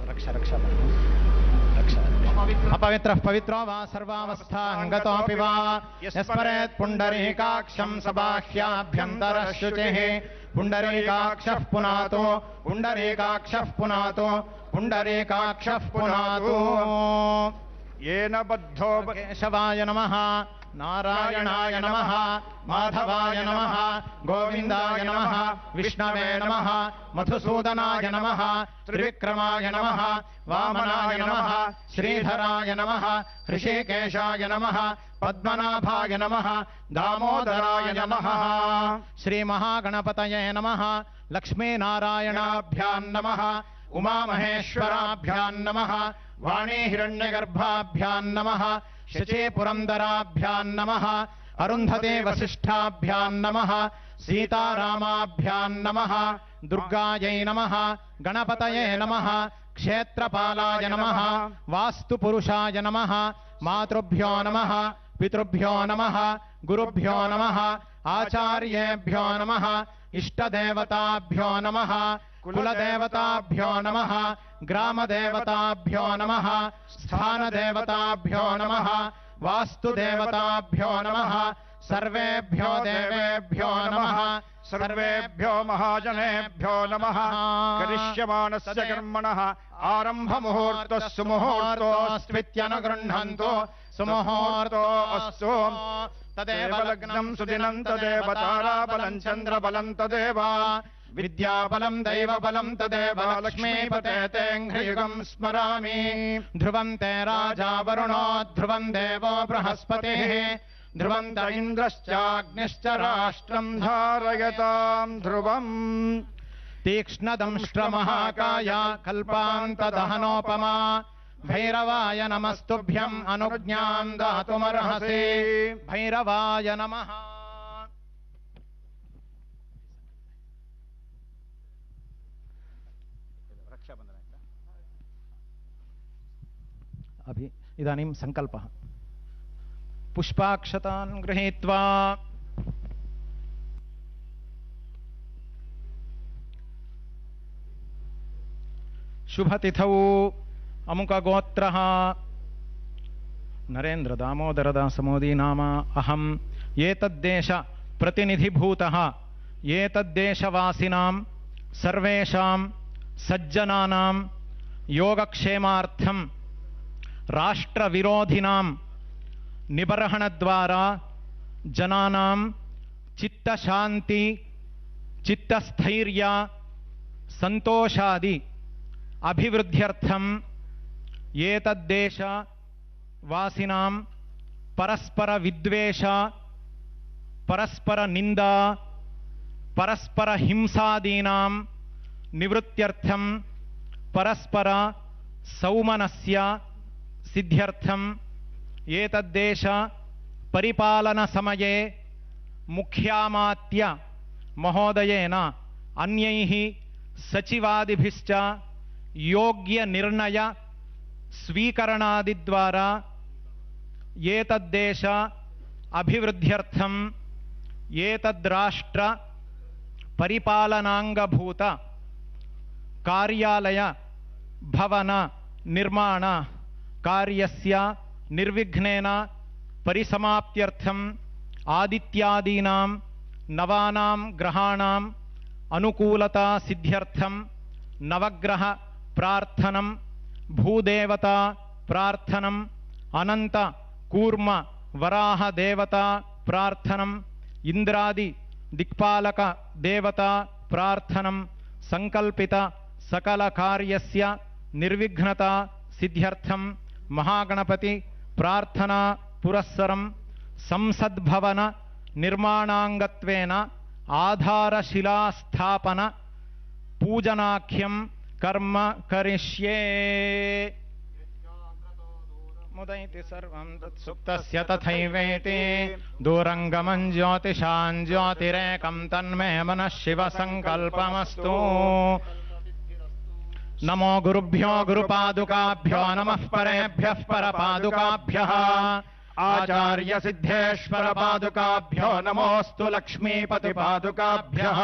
रक्ष रक्ष रक्ष अपवित्रः पवित्रो वा सर्वावस्थाङ्गतोऽपि वा यस्मरेत् पुण्डरीकाक्षं सबाह्याभ्यन्तरः शुचिः पुण्डरीकाक्षः पुनातो पुण्डरीकाक्षः पुनातो पुण्डरीकाक्षः पुनातो येन बद्धो केशवाय नमः नारायणाय नमः माधवाय नमः गोविन्दाय नमः विष्णवे नमः मधुसूदनाय नमः त्रिविक्रमाय नमः वामनाय नमः श्रीधराय नमः ऋषिकेशाय नमः पद्मनाभाय नमः दामोदराय नमः श्रीमहागणपतये नमः लक्ष्मीनारायणाभ्यां नमः उमामहेश्वराभ्यां नमः वाणी हिरण्यगर्भाभ्यां नमः शचीपुरन्दराभ्यां नमः अरुन्धते वसिष्ठाभ्यां नमः सीतारामाभ्यां नमः दुर्गायै नमः गणपतये नमः क्षेत्रपालाय नमः वास्तुपुरुषाय नमः मातृभ्यो नमः पितृभ्यो नमः गुरुभ्यो नमः आचार्येभ्यो नमः इष्टदेवताभ्यो नमः कुलदेवताभ्यो नमः ग्रामदेवताभ्यो नमः स्थानदेवताभ्यो नमः वास्तुदेवताभ्यो नमः सर्वेभ्यो देवेभ्यो नमः सर्वेभ्यो महाजनेभ्यो नमः करिष्यमाणस्य कर्मणः आरम्भमुहूर्तः सुमुहूर्तोऽस्त्वित्यनुगृह्णन्तु सुमुहूर्तोऽस्तु तदेव लग्नं सुदिनं तदेव ताराबलं चन्द्रबलं तदेव विद्याबलं दैवबलं तदेव लक्ष्मीपते ते ह्रियुगं स्मरामि ध्रुवं ते राजा वरुणो ध्रुवं देवो बृहस्पतिः ध्रुवं त इन्द्रश्चाग्निश्च राष्ट्रं धारयतां ध्रुवम् तीक्ष्णदंष्ट्रमहाकाय कल्पान्तदहनोपमा भैरवाय नमस्तुभ्यम् अनुज्ञां दातुमर्हसि भैरवाय नमः। अभी इदानीं संकल्पः पुष्पाक्षतान् गृहीत्वा शुभतिथौ अमुकगोत्रः नरेन्द्र दामोदरदासमोदी नाम अहम् एतद्देश प्रतिनिधिभूतः एतद्देशवासिनां सर्वेषां सज्जनानां योगक्षेमार्थं राष्ट्रविरोधिनां निबर्हणद्वारा जनानां चित्तशान्ति चित्तस्थैर्य संतोषादि अभिवृद्ध्यर्थं एतद्देशवासिनां परस्पर विद्वेष परस्पर निंदा परस्पर हिंसादीनां निवृत्त्यर्थं परस्पर सौमनस्य सिद्ध्यर्थं एतद्देश परिपालन समये मुख्यामात्य महोदयेन अन्यैः सचिवादिभिश्च योग्य निर्णय स्वीकरणादिद्वारा एतद्देश अभिवृद्ध्यर्थं एतद्राष्ट्र परिपालनांगभूत कार्यालय भवन निर्माण कार्यस्य निर्विघ्नेन परिसमाप्त्यर्थं आदित्यादीनां नवानां ग्रहाणां अनुकूलता सिद्ध्यर्थं नवग्रह प्रार्थनं भूदेवता प्रार्थनं अनंत कूर्म वराह देवता प्रार्थनं इंद्रादि दिक्पालक देवता प्रार्थनं संकल्पित सकल कार्यस्य निर्विघ्नता सिद्ध्यर्थं महागणपति प्रार्थना पुरस्सरं संसद्भवन निर्माणांगत्वेन आधारशिलास्थापन पूजनाख्यं कर्म करिष्ये। मुदैति सर्वं तत्सुप्तस्य तथैवेति दूरङ्गमं ज्योतिषां ज्योतिरेकं तन्मे मनः शिव संकल्पमस्तु। नमो गुरुभ्यो गुरुपादुकाभ्यो नमः परेभ्यः परपादुकाभ्यः आचार्य सिद्धेश्वर पादुकाभ्यो नमोस्तु लक्ष्मीपति पादुकाभ्यः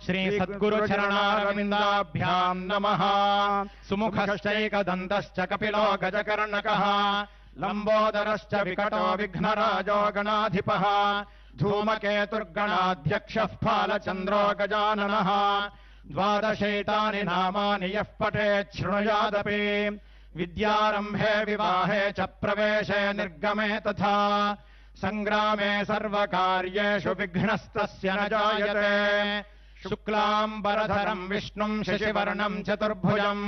श्री सद्गुरु चरणारविन्दाभ्यां नमः। सुमुखश्चैकदन्तश्च कपिलो गजकर्णकः लंबोदरश्च विकटो विघ्नराजो गणाधिपः धूमकेतुर्गणाध्यक्षः फालचन्द्रो गजाननः। द्वादशैतानि नामानि यः पठेत् शृणुयादपि विद्यारम्भे विवाहे च प्रवेशे निर्गमे तथा संग्रामे सर्वकार्येषु विघ्नस्तस्य न जायते। शुक्लाम्बरधरं विष्णुं शशिवर्णं चतुर्भुजं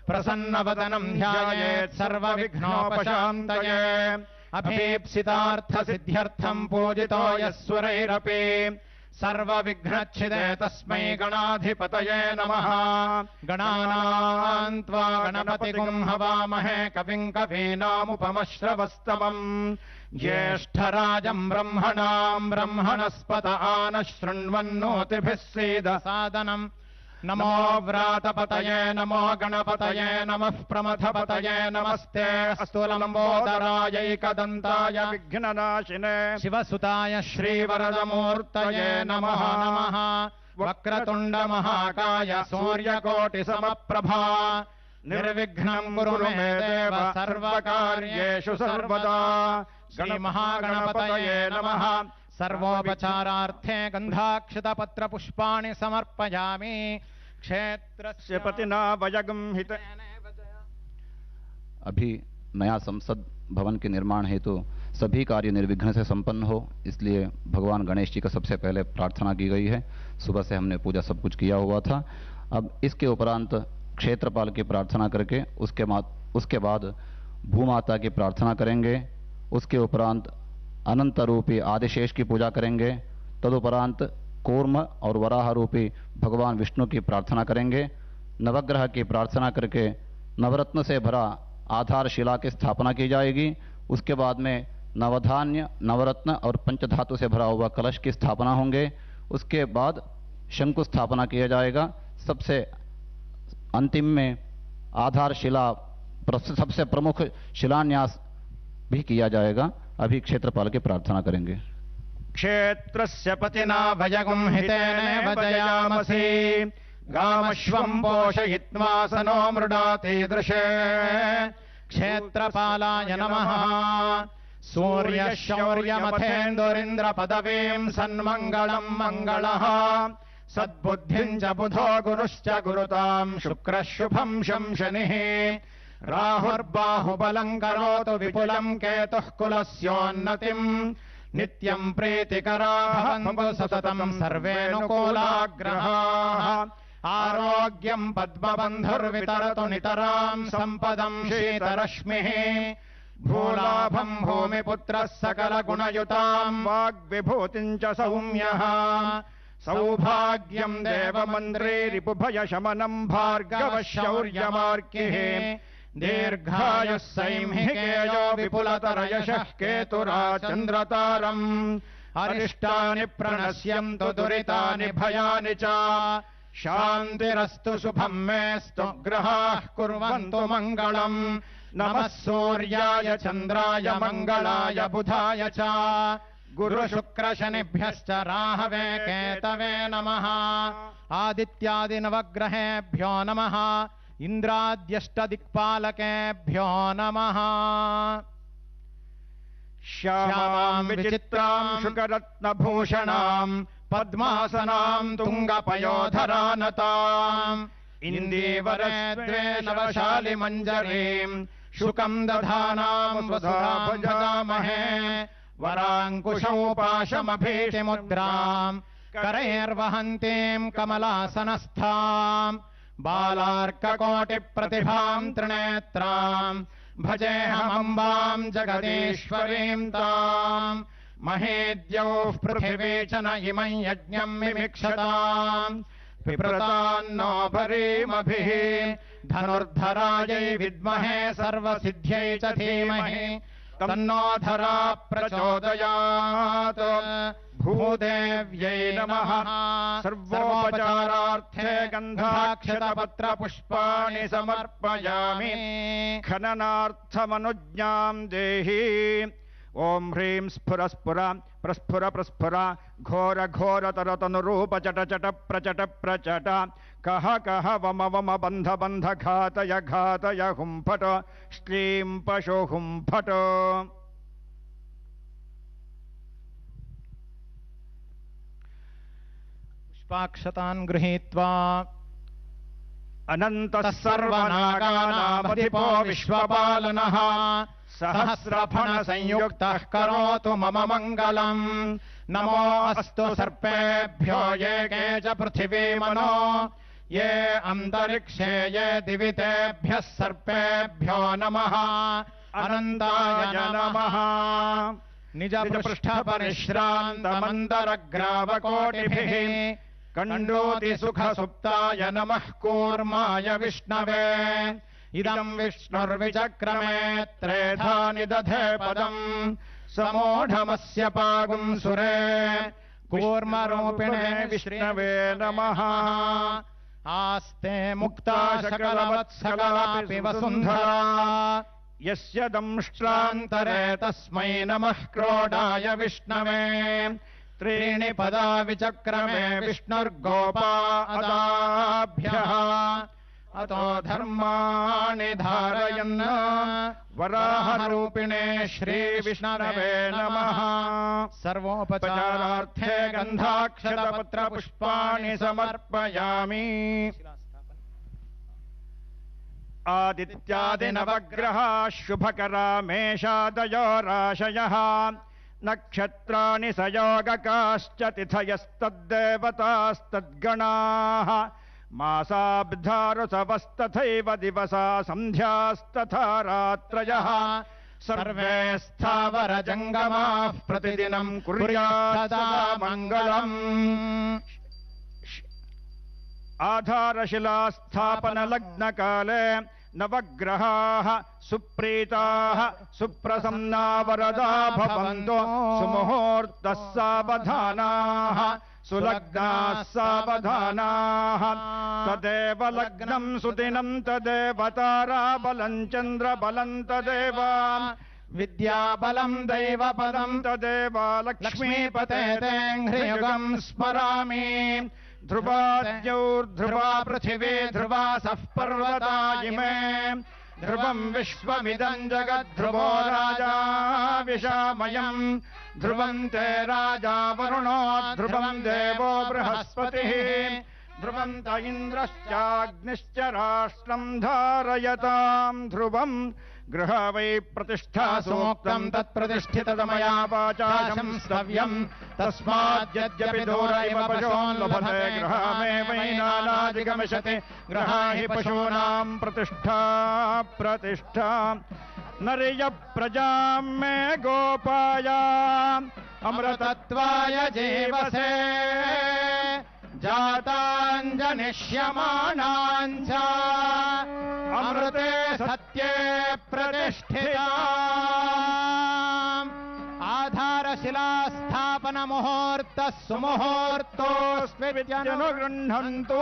प्रसन्नवदनं ध्यायेत् सर्वविघ्नोपशान्तये। अभीप्सितार्थसिद्ध्यर्थं पूजितो यः सुरैरपि सर्वविघ्नच्छिदे तस्मै गणाधिपतये नमः। गणानां त्वा गणपतिगुं हवामहे कविं कवीनामुपमश्रवस्तमम् ज्येष्ठराजं ब्रह्मणां ब्रह्मणस्पत आनः शृण्वन्नोतिभिः सीदसादनम्। नमो व्रातपतये नमो गणपतये नमः प्रमथपतये नमस्ते अस्तु लंबोदरायैकदन्ताय विघ्ननाशिने शिवसुताय श्रीवरदमूर्तये नमः नमः। वक्रतुण्ड महाकाय सूर्यकोटिसमप्रभा निर्विघ्नं कुरु मे देव सर्वकार्येषु सर्वदा। श्रीमहागणपतये नमः। सर्वोपचारार्थे गन्धाक्षतपत्रपुष्पाणि समर्पयामि। क्षेत्रस्य पतिना वयगं हित। अभी नया संसद भवन के निर्माण हेतु सभी कार्य निर्विघ्न से संपन्न हो, इसलिए भगवान गणेश जी का सबसे पहले प्रार्थना की गई है। सुबह से हमने पूजा सब कुछ किया हुआ था। अब इसके उपरांत क्षेत्रपाल की प्रार्थना करके उसके बाद भूमाता की प्रार्थना करेंगे। उसके उपरांत अनंत रूपी आदिशेष की पूजा करेंगे। तदुपरांत कूर्म और वराह रूपी भगवान विष्णु की प्रार्थना करेंगे। नवग्रह की प्रार्थना करके नवरत्न से भरा आधारशिला की स्थापना की जाएगी। उसके बाद में नवधान्य, नवरत्न और पंचधातु से भरा हुआ कलश की स्थापना होंगे। उसके बाद शंकु स्थापना किया जाएगा। सबसे अंतिम में आधारशिला सबसे प्रमुख शिलान्यास भी किया जाएगा। अभी क्षेत्रपाल की प्रार्थना करेंगे। क्षेत्रस्य पतिना भयगुं हितेन वजयामसि गामश्वं पोषयित्वा सनो मृडातीदृशे। क्षेत्रपालाय नमः। सूर्यशौर्यमथेन्दुरिन्द्र पदवीं सन्मङ्गलं मङ्गलः सद्बुद्धिं च बुधो गुरुश्च गुरुतां शुक्रः शुभं शं शनिः। राहुर्बाहुबलं करोतु विपुलं केतुः कुलस्योन्नतिम् नित्यं प्रीतिकरा भवन्तु सततं सर्वेऽनुकूलाग्रहाः। आरोग्यं पद्मबन्धुर्वितरतु नितरां सम्पदं शीतरश्मिः। भूलाभं भूमिपुत्रः सकलगुणयुतां वाग्विभूतिं च सौम्यः। सौभाग्यं देवमन्त्री रिपुभयशमनं भार्गवः शौर्यमार्किः। दीर्घायुः सैंहिकेयो विपुलतरयशः केतुराचन्द्रतारम्। अरिष्टानि प्रणश्यन्तु दुरितानि भयानि च शान्तिरस्तु शुभं मेस्तु ग्रहाः कुर्वन्तु मङ्गलम्। नमः सूर्याय चन्द्राय मङ्गलाय बुधाय च गुरुशुक्रशनिभ्यश्च राहवे केतवे नमः। आदित्यादिनवग्रहेभ्यो नमः। इन्द्राद्यष्टदिक्पालकेभ्यो नमः। श्यामां विचित्रां शुकरत्नभूषणां पद्मासनां तुङ्गपयोधरानताम् इन्दीवरे द्वे नवशालिमञ्जरीं शुकं दधानां वसुधां भजामहे। वराङ्कुशौ पाशमभीतिमुद्रां करैर्वहन्तीं कमलासनस्थां बालार्ककोटिप्रतिभां त्रिनेत्रां भजेऽहमम्बां जगदीश्वरीं तां। महेद्यौः पृथिवी च न इमं यज्ञं मिमिक्षताम् पिप्रतान्नो भरीमभिः। धनुर्धरायै विद्महे सर्वसिद्ध्यै च धीमहि तन्नो धरा प्रचोदयात्। भूदेव्यै नमः। सर्वोपचारार्थे गन्धाक्षतपत्रपुष्पाणि समर्पयामि। खननार्थमनुज्ञां देहि ఓం హ్రీం స్ఫుర స్ఫుర ప్రస్ఫుర ప్రస్ఫుర ఘోర ఘోర తరతనురూప చట చట ప్రచట ప్రచట కహ కహ వమ వమ బంధ బంధ ఘాతయ ఘాతయ హుంఫట శ్రీం పశు హుంఫట. పుష్పాక్షతాన్ గృహీత్వా అనంతః సర్వనాగానామధిపో విశ్వపాలనః సహస్రఫణ సంయుక్తః కరోతు మమ మంగళం. నమో అస్తు సర్పేభ్యో ఏ కే చ పృథివీమనో ఏ అంతరిక్షే ఏ దివి తేభ్యః సర్పేభ్యో నమః అనంతాయ నమః. నిజ పృష్ఠ పరిశ్రాంతమంతరగ్రావకోటిభిః కండోతి సుఖ సుప్తాయ నమః కూర్మాయ విష్ణవే. ఇదం విష్ణుర్విచక్రమే త్రేధా నిదధే పదం సమూఢమస్య పాగుం సురే కూర్మరూపిణే విష్ణవే నమః. ఆస్తే ముక్తా సకలవత్సకలాపి వసుంధరా యస్య దంష్ట్రాంతరే తస్మై నమః క్రోడాయ విష్ణవే. త్రీణి పదా విచక్రమే విష్ణుర్గోపాదాభ్యః అతో ధర్మాణి ధారయన్ వరాహరూపిణే శ్రీ విష్ణవే నమః. సర్వోపచారార్థే గంధాక్షతపత్ర పుష్పాణి సమర్పయామి. ఆదిత్యాదినవగ్రహా శుభకరా మేషాదయో రాశయః నక్షత్రాణి సయోగకాశ్చ తిథయస్తద్దేవతాస్తద్గణాః మాసాబ్ధారుసవస్తథైవ దివసా సంధ్యాస్తథా రాత్రయః సర్వే స్థావర జంగమాః ప్రతిదినం కుర్యాత్ సదా మంగళం. ఆధారశిలాస్థాపన లగ్నకాలే నవగ్రహాః సుప్రీతాః సుప్రసన్నా వరదా భవంతు సుముహూర్తః సావధానాః సులగ్నాః సావధానాః. తదేవ లగ్నం సుదినం తదేవ తారాబలం చంద్రబలం తదేవ విద్యాబలం దైవపదం తదేవ లక్ష్మీపతే తేంఘ్రియుగం స్మరామి. ధ్రువాద్యౌర్ధ్రువా పృథివీ ధ్రువాసః పర్వతా ఇమే ధ్రువం విశ్వమిదం జగద్ధ్రువో రాజా విశామయం ధ్రువం తే రాజా వరుణో ధ్రువం దేవో బృహస్పతిః ధ్రువం త ఇంద్రశ్చాగ్నిశ్చ రాష్ట్రం ధారయతాం ధ్రువం. గృహ వై ప్రతిష్ఠా సూక్తం తత్ప్రతిష్ఠితమయా వాచా సంస్తవ్యం తస్మాద్యద్యపి దూర ఇవ పశూన్ లభతే గృహమేవైనానాదిగమిషతి గృహా హి పశూనాం ప్రతిష్ఠా ప్రతిష్ఠా. నరియ ప్రజాం మే గోపాయ అమృతత్వాయ జీవసే జాతాంజనిష్యమాణాంచ అమృతే సత్యే ప్రతిష్ఠితా. ఆధారశిలాస్థాపన ముహూర్త సుముహూర్తోస్మిత్యనుగృహంతు.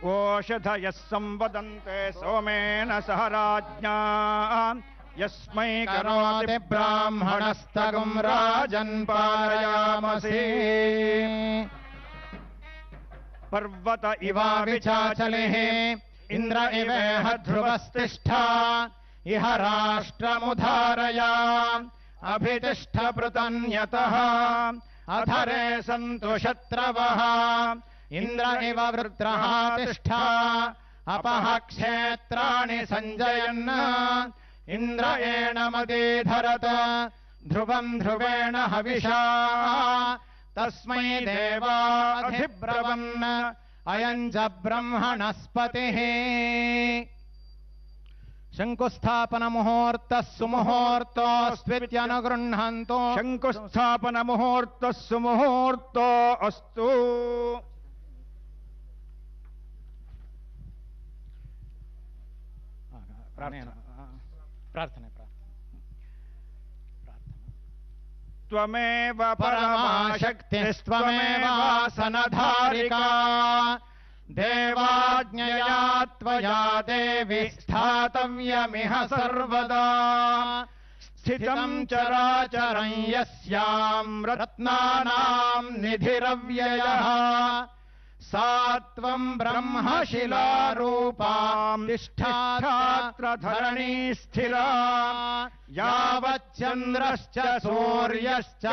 ఓషధయః సంవదంతే సోమేన సహ రాజ్ఞా యస్మై కరోతి బ్రాహ్మణస్తగుం రాజన్ పారయామసి. పర్వత ఇవావిచాచలిః ఇంద్ర ఇవేహ ధ్రువస్తిష్ఠా ఇహ రాష్ట్రముధారయా అభితిష్ఠ పృతన్యతః అధరే సంతు శత్రవః ఇంద్ర ఇవ వృత్రః తిష్ఠ అపః క్షేత్రాణి సంజయన్ ఇంద్ర ఏణమదీధరత్ ధ్రువం ధ్రువేణ హవిషా తస్మై దేవాధిబ్రవన్ అయం చ బ్రహ్మణస్పతిః. శంకుస్థాపన ముహూర్త సుముహూర్తోస్త్విత్యనుగృహంతు. శంకుస్థాపన ముహూర్త సుముహూర్తో అస్తు. ప్రార్థన ప్రార్థన ప్రార్థన. त्वमेव परमाशक्तिस्त्वमेवासनधारिका देवाज्ञया त्वया देवि स्थातव्यमिह सर्वदा स्थितं चराचरं यस्यां रत्नानां निधिरव्ययः सा त्वं ब्रह्मशिलारूपां तिष्ठात्र धरणी स्थिरा यावच्चन्द्रश्च सूर्यश्च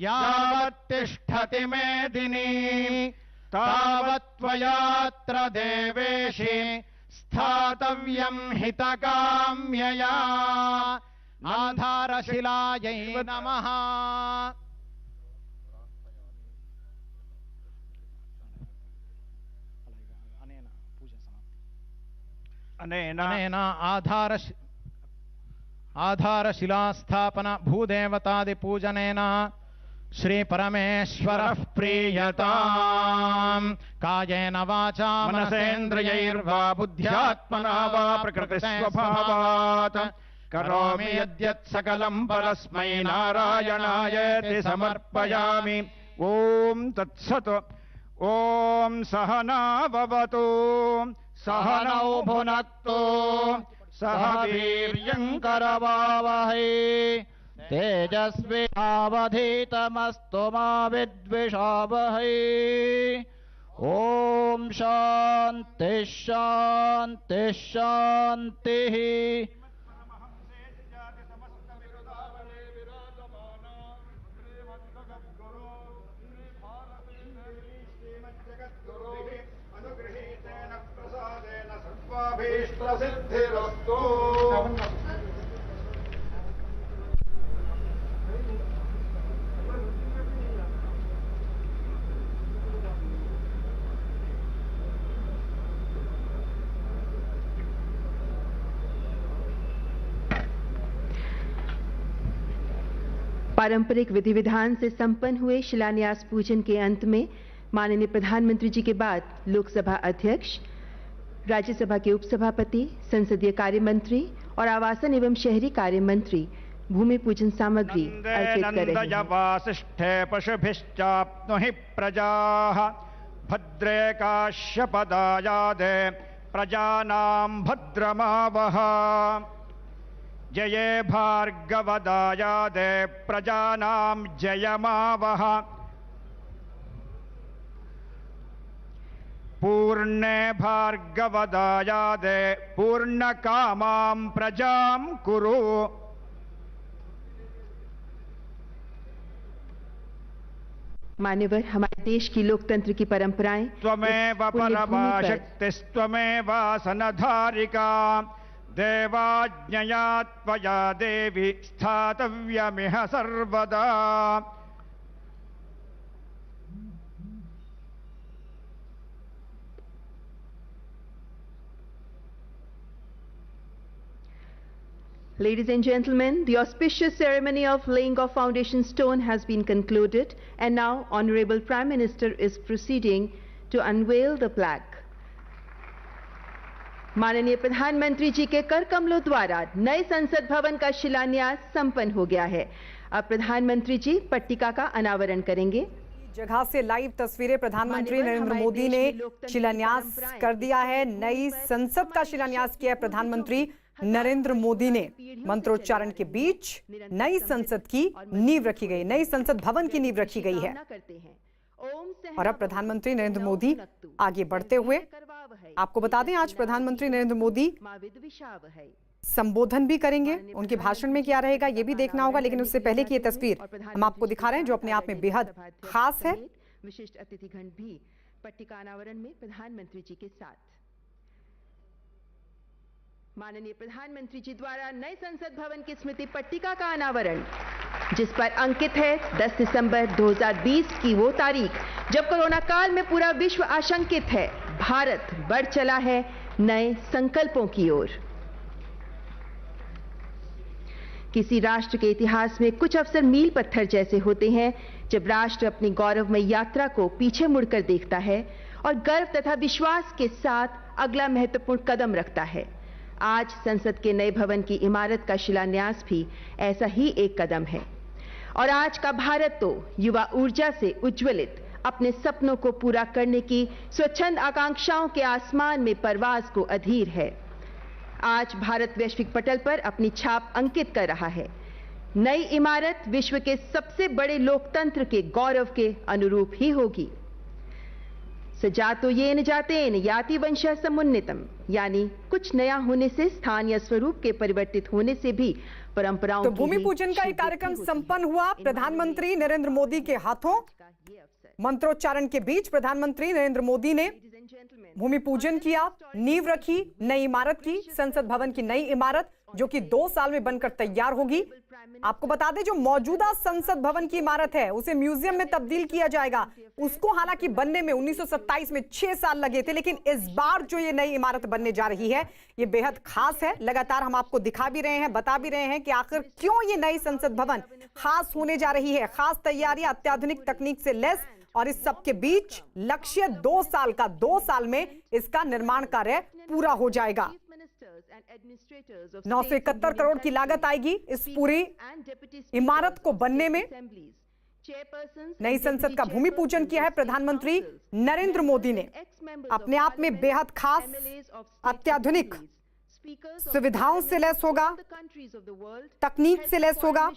यावत्तिष्ठति मेदिनी तावत्त्वयात्र देवेशि स्थातव्यं हितकाम्यया आधारशिलायै नमः। अनेन आधारशिलास्थापन भूदेवतादिपूजनेन श्री परमेश्वरः प्रीयताम् कायेन वाचा मनसेन्द्रियैर्वा बुद्ध्यात्मना वा प्रकृतिस्वभावात् करोमि यद्यत् सकलं परस्मै नारायणायेति समर्पयामि। ॐ तत्सत्। ॐ सहना भवतु सहनौ भुनक्तु सह वीर्यङ्करवावहै तेजस्विनावधीतमस्तु मा विद्विषावहै। ॐ शान्ति शान्ति शान्तिः। सर्वाभीष्टसिद्धिरस्तु। पारंपरिक विधि विधान से संपन्न हुए शिलान्यास पूजन के अंत में माननीय प्रधानमंत्री जी के बाद लोकसभा अध्यक्ष, राज्यसभा के उपसभापति, संसदीय कार्य मंत्री और आवासन एवं शहरी कार्य मंत्री भूमि पूजन सामग्री अर्पित कर रहे हैं। वासिष्ठे पशुभिश्चाप्नुहि प्रजाः भद्रे काश्यपदायादे प्रजानां भद्रमावह। जये भार्गवदायादे प्रजानां जयमावह। पूर्णे भार्गवदायादे पूर्णकामां प्रजां कुरु। मान्यवर, हमारे देश की लोकतंत्र की परंपराएं त्वमेव परमाशक्तिस्त्वमेवासनधारिका देवाज्ञया त्वया देवि स्थातव्यमिह सर्वदा। Ladies and gentlemen, the auspicious ceremony of laying of foundation stone has been concluded, and now Honorable Prime Minister is proceeding to unveil the plaque. माननीय प्रधानमंत्री जी के कर कमलों द्वारा नए संसद भवन का शिलान्यास संपन्न हो गया है। अब प्रधानमंत्री जी पट्टिका का अनावरण करेंगे। जगह से लाइव तस्वीरें प्रधानमंत्री नरेंद्र मोदी ने शिलान्यास कर दिया है। नई संसद का शिलान्यास किया है प्रधानमंत्री नरेंद्र मोदी ने। मंत्रोच्चारण के बीच नई संसद की नींव रखी गई, नई संसद भवन की नींव रखी गई है। और अब प्रधानमंत्री नरेंद्र मोदी आगे बढ़ते हुए, आपको बता दें आज प्रधानमंत्री नरेंद्र मोदी संबोधन भी करेंगे। उनके भाषण में क्या रहेगा ये भी देखना होगा, लेकिन उससे पहले की ये तस्वीर हम आपको दिखा रहे हैं जो अपने आप में बेहद खास है। विशिष्ट अतिथिगण भी पट्टिका अनावरण में प्रधानमंत्री जी के साथ। माननीय प्रधानमंत्री जी द्वारा नए संसद भवन की स्मृति पट्टिका का अनावरण, जिस पर अंकित है 10 दिसंबर 2020 की वो तारीख जब कोरोना काल में पूरा विश्व आशंकित है। भारत बढ़ चला है नए संकल्पों की ओर। किसी राष्ट्र के इतिहास में कुछ अवसर मील पत्थर जैसे होते हैं जब राष्ट्र अपनी गौरवमय यात्रा को पीछे मुड़कर देखता है और गर्व तथा विश्वास के साथ अगला महत्वपूर्ण कदम रखता है। आज संसद के नए भवन की इमारत का शिलान्यास भी ऐसा ही एक कदम है। और आज का भारत तो युवा ऊर्जा से उज्ज्वलित अपने सपनों को पूरा करने की स्वच्छंद आकांक्षाओं के आसमान में परवाज को अधीर है। आज भारत वैश्विक पटल पर अपनी छाप अंकित कर रहा है। नई इमारत विश्व के सबसे बड़े लोकतंत्र के गौरव के अनुरूप ही होगी। सजातो येन जातेन याति वंशः समुन्नतम, यानी कुछ नया होने से स्थान या स्वरूप के परिवर्तित होने से भी परंपराओं तो भूमि पूजन का एक कार्यक्रम संपन्न हुआ। प्रधानमंत्री नरेंद्र मोदी के हाथों मंत्रोच्चारण के बीच प्रधानमंत्री नरेंद्र मोदी ने भूमि पूजन किया, नींव रखी नई इमारत की, संसद भवन की नई इमारत जो कि 2 साल में बनकर तैयार होगी। आपको बता दें जो मौजूदा संसद भवन की इमारत है उसे म्यूजियम में तब्दील किया जाएगा। उसको हालांकि बनने में 1927 में 6 साल लगे थे, लेकिन इस बार जो ये नई इमारत बनने जा रही है ये बेहद खास है। लगातार हम आपको दिखा भी रहे हैं, बता भी रहे हैं कि आखिर क्यों ये नई संसद भवन खास होने जा रही है। खास तैयारियां अत्याधुनिक तकनीक से लैस और इस सब के बीच लक्ष्य 2 साल का, 2 साल में इसका निर्माण कार्य पूरा हो जाएगा। 971 करोड़ की लागत आएगी इस पूरी इमारत को बनने में। नई संसद का भूमि पूजन किया है प्रधानमंत्री नरेंद्र मोदी ने। अपने आप में बेहद खास, अत्याधुनिक सुविधाओं से लैस होगा, तकनीक से लैस होगा।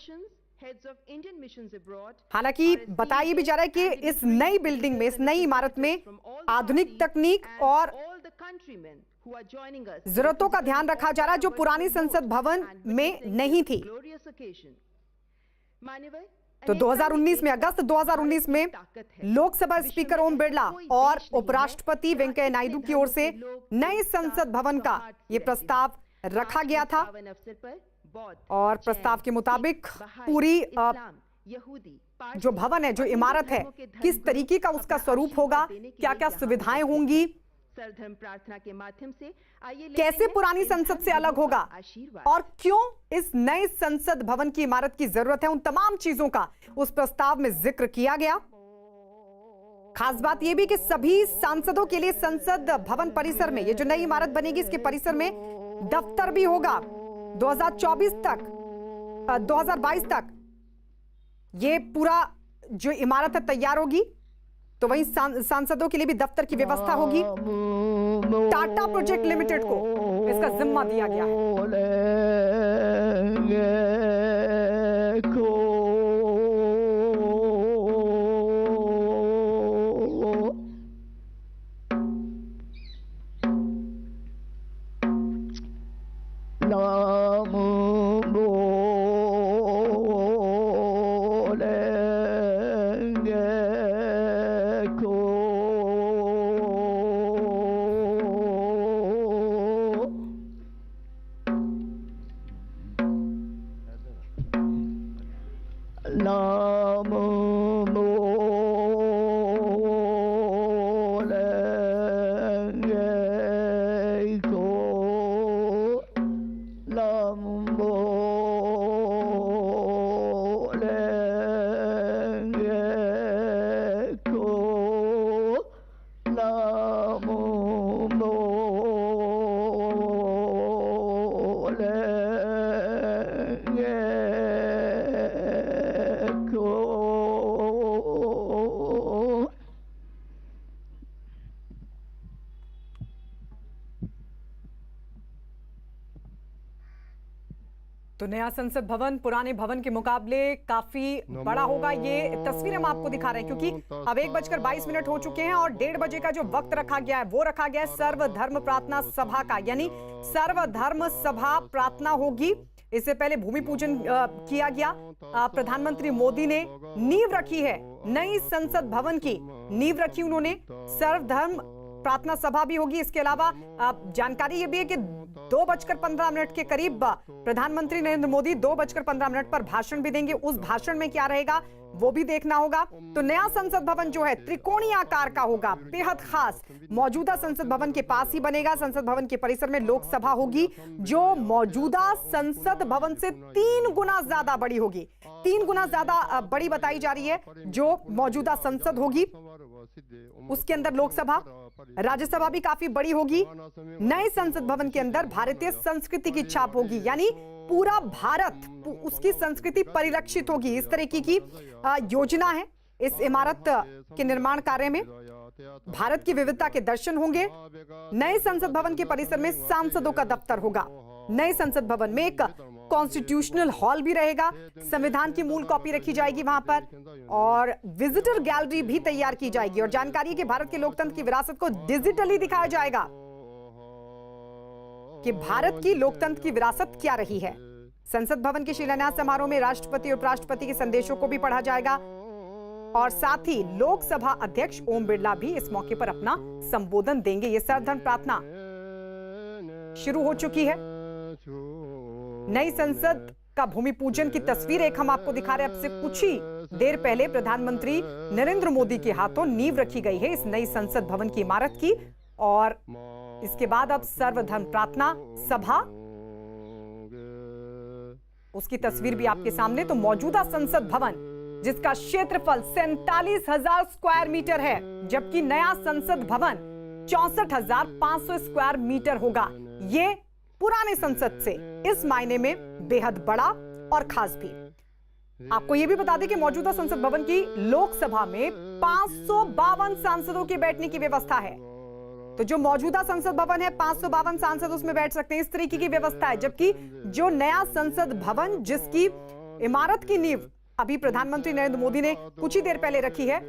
हालांकि बताया भी जा रहा है कि इस नई बिल्डिंग में, इस नई इमारत में आधुनिक तकनीक और जरूरतों का ध्यान रखा जा रहा है जो पुरानी संसद भवन में नहीं थी। तो 2019 में, अगस्त 2019 में लोकसभा स्पीकर ओम बिरला और उपराष्ट्रपति वेंकैया नायडू की ओर से नए संसद भवन का यह प्रस्ताव रखा गया था और प्रस्ताव के मुताबिक पूरी जो भवन है, जो इमारत है, किस तरीके का उसका स्वरूप होगा, क्या क्या सुविधाएं होंगी, सर्वधर्म प्रार्थना के माध्यम से कैसे पुरानी संसद से अलग होगा और क्यों इस नए संसद भवन की इमारत की जरूरत है, उन तमाम चीजों का उस प्रस्ताव में जिक्र किया गया। खास बात यह भी कि सभी सांसदों के लिए संसद भवन परिसर में, ये जो नई इमारत बनेगी इसके परिसर में दफ्तर भी होगा। 2024 तक, 2022 तक ये पूरा जो इमारत है तैयार होगी। तो वहीं सांसदों के लिए भी दफ्तर की व्यवस्था होगी। टाटा प्रोजेक्ट लिमिटेड को इसका जिम्मा दिया गया तो नया संसद भवन पुराने भवन के मुकाबले काफी बड़ा होगा। ये तस्वीर हम आपको दिखा रहे हैं क्योंकि अब 1:22 हो चुके हैं और 1:30 बजे का जो वक्त रखा गया है वो रखा गया है सर्वधर्म प्रार्थना सभा का, यानी सर्वधर्म सभा प्रार्थना होगी। इससे पहले भूमि पूजन किया गया। प्रधानमंत्री मोदी ने नींव रखी है नई संसद भवन की, नींव रखी उन्होंने। सर्वधर्म प्रार्थना सभा भी होगी। इसके अलावा जानकारी ये भी है कि 2:15 के करीब प्रधानमंत्री नरेंद्र मोदी 2:15 पर भाषण भी देंगे। उस भाषण में क्या रहेगा वो भी देखना होगा। तो नया संसद भवन जो है त्रिकोणीय आकार का होगा, बेहद खास। मौजूदा संसद भवन के पास ही बनेगा। संसद भवन के परिसर में लोकसभा होगी जो मौजूदा संसद भवन से 3 गुना ज्यादा बड़ी होगी। 3 गुना ज्यादा बड़ी बताई जा रही है जो मौजूदा संसद होगी। उसके अंदर लोकसभा, राज्यसभा भी काफी बड़ी होगी। नए संसद भवन के अंदर भारतीय संस्कृति की छाप होगी, यानी पूरा भारत, उसकी संस्कृति परिलक्षित होगी। इस तरीके की योजना है। इस इमारत के निर्माण कार्य में भारत की विविधता के दर्शन होंगे। नए संसद भवन के परिसर में सांसदों का दफ्तर होगा। नए संसद भवन में एक कॉन्स्टिट्यूशनल हॉल भी रहेगा। संविधान की मूल कॉपी रखी जाएगी वहां पर और विजिटर गैलरी भी तैयार की जाएगी। और जानकारी है कि भारत के लोकतंत्र की विरासत को डिजिटली दिखाया जाएगा कि भारत की लोकतंत्र की विरासत क्या रही है। संसद भवन के शिलान्यास समारोह में राष्ट्रपति और उपराष्ट्रपति के संदेशों को भी पढ़ा जाएगा और साथ ही लोकसभा अध्यक्ष ओम बिरला भी इस मौके पर अपना संबोधन देंगे। यह सर्वधर्म प्रार्थना शुरू हो चुकी है। नई संसद का भूमि पूजन की तस्वीर एक हम आपको दिखा रहे हैं। अब से कुछ ही देर पहले प्रधानमंत्री नरेंद्र मोदी के हाथों नींव रखी गई है इस नई संसद भवन की इमारत की और इसके बाद अब सर्वधर्म प्रार्थना सभा, उसकी तस्वीर भी आपके सामने। तो मौजूदा संसद भवन जिसका क्षेत्रफल 47,000 स्क्वायर मीटर है, जबकि नया संसद भवन 64,500 स्क्वायर मीटर होगा। ये पुराने संसद से इस मायने में बेहद बड़ा और खास भी। आपको यह भी बता दें कि मौजूदा संसद भवन की लोकसभा में 552 सांसदों के बैठने की व्यवस्था है। तो जो मौजूदा संसद भवन है 552 सांसद उसमें बैठ सकते हैं, इस तरीके की व्यवस्था है। जबकि जो नया संसद भवन जिसकी इमारत की नींव अभी प्रधानमंत्री नरेंद्र मोदी ने कुछ ही देर पहले रखी है,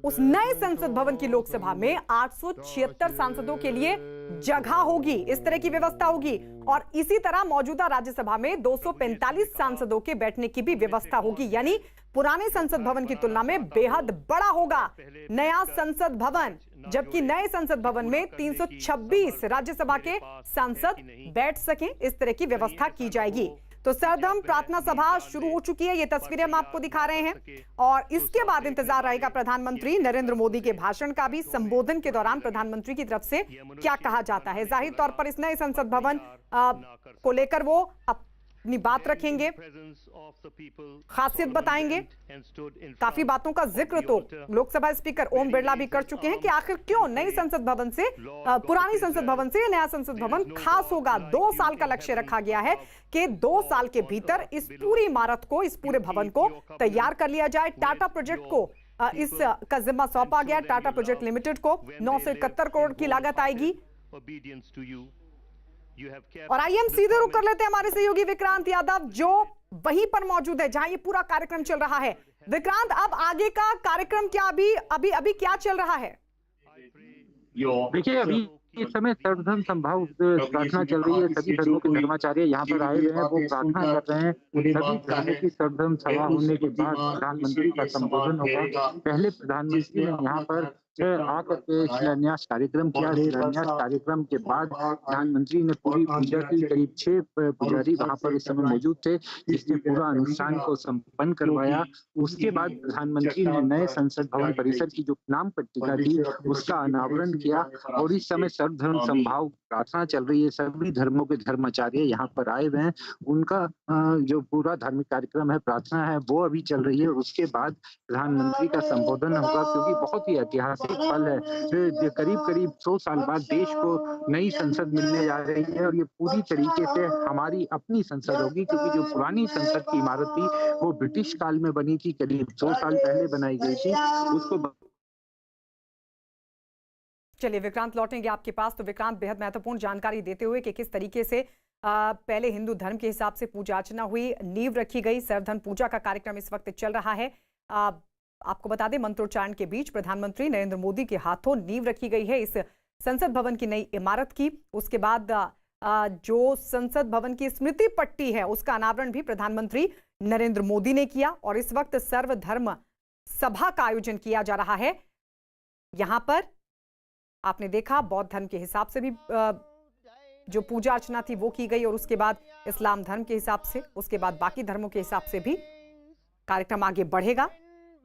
उस नए संसद भवन की लोकसभा में 876 सांसदों के लिए जगह होगी। इस तरह की व्यवस्था होगी और इसी तरह मौजूदा राज्यसभा में 245 सांसदों के बैठने की भी व्यवस्था होगी। यानी पुराने संसद भवन की तुलना में बेहद बड़ा होगा नया संसद भवन। जबकि नए संसद भवन में 326 राज्यसभा के सांसद बैठ सकें, इस तरह की व्यवस्था की जाएगी। तो सर्वधर्म प्रार्थना सभा शुरू हो चुकी है। ये तस्वीरें हम आपको दिखा रहे हैं और इसके बाद इंतजार रहेगा प्रधानमंत्री नरेंद्र मोदी के भाषण का भी। संबोधन के दौरान प्रधानमंत्री की तरफ से क्या कहा जाता है, जाहिर तौर पर इस नए संसद भवन को लेकर वो अपनी बात रखेंगे, खासियत बताएंगे। काफी बातों का जिक्र तो लोकसभा स्पीकर ओम बिरला भी कर चुके हैं कि आखिर क्यों नई संसद भवन से, पुरानी संसद भवन से नया संसद भवन खास होगा। 2 साल का लक्ष्य रखा गया है कि 2 साल के भीतर इस पूरी इमारत को, इस पूरे भवन को तैयार कर लिया जाए। टाटा प्रोजेक्ट को इसका जिम्मा सौंपा गया, टाटा प्रोजेक्ट लिमिटेड को। 971 करोड़ की लागत आएगी। और आइए हम सीधे रुक कर लेते हैं हमारे सहयोगी विक्रांत यादव जो वहीं पर मौजूद है जहां ये पूरा कार्यक्रम चल रहा है। विक्रांत, अब आगे का कार्यक्रम क्या अभी क्या चल रहा है? देखिए, अभी इस समय सर्वधर्म संभाव प्रार्थना चल रही है। सभी धर्मों के धर्माचार्य यहाँ पर आए हुए हैं, वो प्रार्थना कर रहे हैं। सभी धर्मों की सर्वधर्म सभा होने के बाद प्रधानमंत्री का संबोधन होगा। पहले प्रधानमंत्री ने यहाँ पर आकर के शिलान्यास कार्यक्रम किया। शिलान्यास कार्यक्रम के बाद प्रधानमंत्री ने पूरी पूजा की। करीब 6 पुजारी वहां पर इस समय मौजूद थे जिसने पूरा अनुष्ठान को संपन्न करवाया। उसके बाद प्रधानमंत्री ने नए संसद भवन परिसर की जो नाम पट्टिका थी उसका अनावरण किया और इस समय सर्वधर्म संभाव प्रार्थना चल रही है। सभी धर्मों के धर्माचार्य यहाँ पर आए हुए हैं। उनका जो पूरा धार्मिक कार्यक्रम है, प्रार्थना है, वो अभी चल रही है और उसके बाद प्रधानमंत्री का संबोधन होगा। क्योंकि बहुत ही ऐतिहासिक पल है, करीब 100 साल बाद देश को नई संसद मिलने जा रही है और ये पूरी तरीके से हमारी अपनी संसद होगी। क्योंकि जो पुरानी संसद की इमारत थी वो ब्रिटिश काल में बनी थी, करीब 100 साल पहले बनाई गई थी। उसको चलिए विक्रांत, लौटेंगे आपके पास। तो विक्रांत, बेहद महत्वपूर्ण जानकारी देते हुए कि किस तरीके से पहले हिंदू धर्म के हिसाब से पूजा अर्चना हुई, नींव रखी गई, सर्वधर्म पूजा का कार्यक्रम इस वक्त चल रहा है। आपको बता दें, मंत्रोच्चारण के बीच प्रधानमंत्री नरेंद्र मोदी के हाथों नींव रखी गई है इस संसद भवन की नई इमारत की। उसके बाद जो संसद भवन की स्मृति पट्टी है उसका अनावरण भी प्रधानमंत्री नरेंद्र मोदी ने किया और इस वक्त सर्वधर्म सभा का आयोजन किया जा रहा है। यहां पर आपने देखा बौद्ध धर्म के हिसाब से भी जो पूजा अर्चना थी वो की गई और उसके बाद इस्लाम धर्म के हिसाब से, उसके बाद बाकी धर्मों के हिसाब से भी कार्यक्रम आगे बढ़ेगा,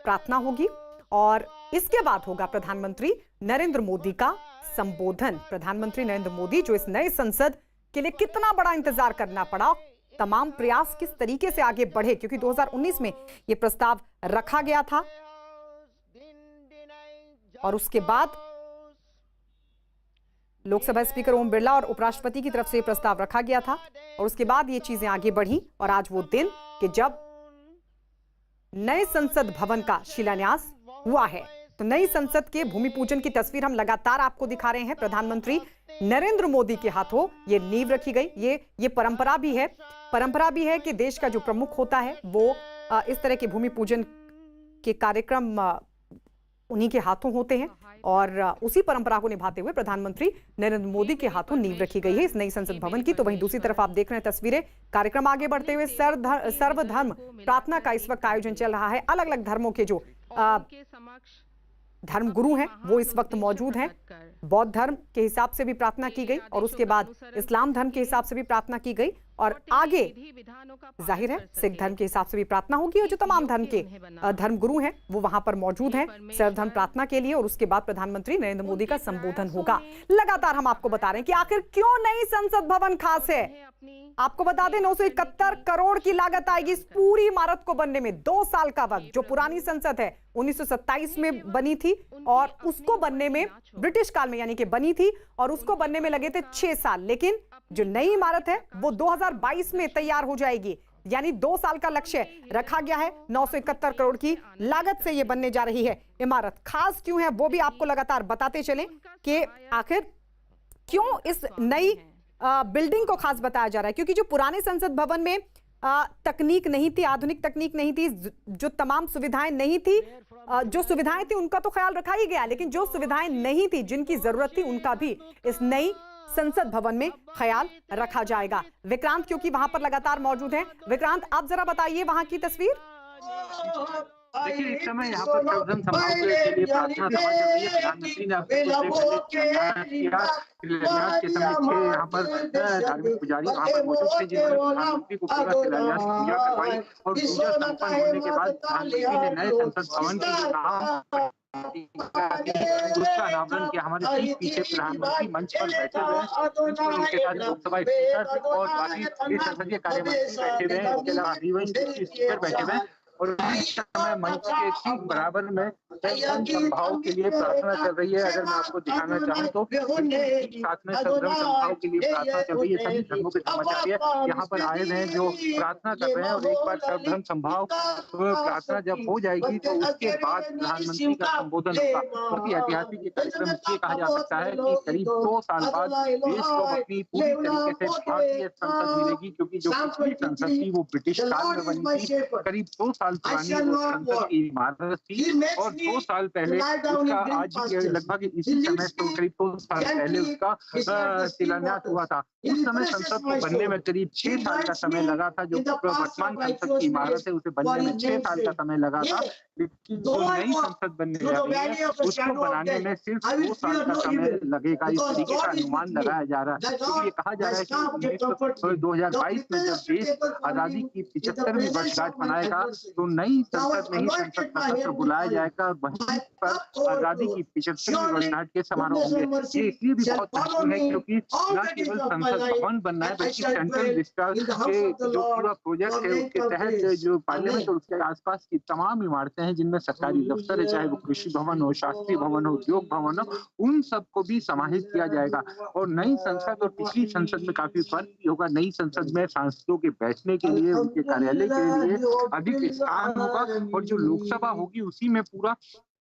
प्रार्थना होगी और इसके बाद होगा प्रधानमंत्री नरेंद्र मोदी का संबोधन। प्रधानमंत्री नरेंद्र मोदी जो इस नए संसद के लिए कितना बड़ा इंतजार करना पड़ा, तमाम प्रयास किस तरीके से आगे बढ़े, क्योंकि 2019 में यह प्रस्ताव रखा गया था और उसके बाद लोकसभा स्पीकर ओम बिरला और उपराष्ट्रपति की तरफ से ये प्रस्ताव रखा गया था और उसके बाद ये चीजें आगे बढ़ी और आज वो दिन कि जब नए संसद भवन का शिलान्यास हुआ है। तो नई संसद के भूमि पूजन की तस्वीर हम लगातार आपको दिखा रहे हैं। प्रधानमंत्री नरेंद्र मोदी के हाथों ये नींव रखी गई। ये परंपरा भी है कि देश का जो प्रमुख होता है वो इस तरह के भूमि पूजन के कार्यक्रम उन्हीं के हाथों होते हैं और उसी परंपरा को निभाते हुए प्रधानमंत्री नरेंद्र मोदी के हाथों नींव रखी गई है इस नई संसद भवन की। तो वहीं दूसरी तरफ आप देख रहे हैं तस्वीरें, कार्यक्रम आगे बढ़ते हुए सर्वधर्म प्रार्थना का इस वक्त आयोजन चल रहा है। अलग अलग धर्मों के जो धर्म गुरु हैं वो इस वक्त मौजूद हैं। बौद्ध धर्म के हिसाब से भी प्रार्थना की गई और उसके बाद इस्लाम धर्म के हिसाब से भी प्रार्थना की गई और आगे जाहिर है सिख धर्म के हिसाब से भी प्रार्थना होगी और जो तमाम धर्म के धर्म गुरु हैं वो वहां पर मौजूद हैं सर्वधर्म प्रार्थना के लिए और उसके बाद प्रधानमंत्री नरेंद्र मोदी का संबोधन होगा। लगातार हम आपको बता रहे हैं कि आखिर क्यों नई संसद भवन खास है। आपको बता दें 971 करोड़ की लागत आएगी इस पूरी इमारत को बनने में। 2 साल का वक्त, जो पुरानी संसद है 1927 में बनी थी और उसको बनने में ब्रिटिश काल में यानी कि बनी थी और उसको बनने में लगे थे 6 साल, लेकिन जो नई इमारत है वो 2022 में तैयार हो जाएगी। यानी 2 साल का लक्ष्य रखा गया है। 971 करोड़ की लागत से ये बनने जा रही है इमारत। खास क्यों है वो भी आपको लगातार बताते चलें कि आखिर क्यों इस नई बिल्डिंग को खास बताया जा रहा है, क्योंकि जो पुराने संसद भवन में तकनीक नहीं थी, आधुनिक तकनीक नहीं थी, जो तमाम सुविधाएं नहीं थी, जो सुविधाएं थी उनका तो ख्याल रखा ही गया, लेकिन जो सुविधाएं नहीं थी जिनकी जरूरत थी उनका भी इस नई संसद भवन में ख्याल रखा जाएगा। विक्रांत क्योंकि वहां पर लगातार मौजूद हैं। विक्रांत, आप जरा बताइए वहां की तस्वीर। देखिए, इस समय यहाँ पर सर्वधर्म समारोह के लिए प्रार्थना सभा चल रही है। प्रधानमंत्री ने अपने शिलान्यास के समय 6 यहाँ पर धार्मिक पुजारी वहाँ पर मौजूद थे जिन्होंने प्रधानमंत्री को पूरा शिलान्यास पूजा करवाई और पूजा संपन्न होने के बाद प्रधानमंत्री ने नए संसद भवन के जो नाम उसका अनावरण किया। हमारे ठीक पीछे प्रधानमंत्री मंच पर बैठे हुए हैं, उनके साथ लोकसभा स्पीकर और बाकी संसदीय कार्यमंत्री बैठे हुए हैं, इसके अलावा हरिवंश स्पीकर बैठे हुए हैं और इस समय मंच के ठीक बराबर में सद्भाव के लिए प्रार्थना चल रही है। अगर मैं आपको दिखाना चाहूँ तो साथ में सर्वधर्म सद्भाव के लिए प्रार्थना चल रही है। सभी धर्मों के धर्माचार्य यहाँ पर आए हैं जो प्रार्थना कर रहे हैं और एक बार सर्वधर्म सद्भाव प्रार्थना जब हो जाएगी तो उसके बाद प्रधानमंत्री का संबोधन होगा। बहुत ही ऐतिहासिक कार्यक्रम इसलिए कहा जा सकता है कि करीब 2 साल बाद देश को अपनी पूरी तरीके से भारतीय संसद मिलेगी, क्योंकि जो पिछली संसद थी वो ब्रिटिश काल में बनी थी। करीब 2 साल पुरानी वो संसद की इमारत थी और 2 साल पहले उसका आज लगभग इसी समय तो करीब 2 साल पहले उसका शिलान्यास हुआ था। उस समय संसद को बनने में करीब 6 साल का समय लगा था। जो वर्तमान संसद की इमारत है उसे बनने में 6 साल का समय लगा था, लेकिन जो नई संसद बनने जा रही है उसको बनाने में सिर्फ 2 साल का समय लगेगा। इस तरीके का अनुमान लगाया जा रहा है। तो ये कहा जा रहा है कि 2022 में जब देश आजादी की 75वीं वर्षगांठ मनाएगा तो नई संसद में ही संसद का सत्र बुलाया जाएगा। वहीं पर आजादी की 75वीं वर्षगांठ के समारोह होंगे। ये इसलिए भी बहुत महत्वपूर्ण है क्योंकि न केवल संसद भवन बनना है बल्कि सेंट्रल विस्टा के जो पूरा प्रोजेक्ट है उसके तहत जो पार्लियामेंट और उसके आसपास की तमाम इमारतें हैं जिनमें सरकारी दफ्तर है, चाहे वो कृषि भवन हो, शास्त्रीय भवन हो, उद्योग भवन हो, उन सबको भी समाहित किया जाएगा। और नई संसद और पिछली संसद में काफी फर्क भी होगा। नई संसद में सांसदों के बैठने के लिए, उनके कार्यालय के लिए अधिक स्थान होगा और जो लोकसभा होगी उसी में पूरा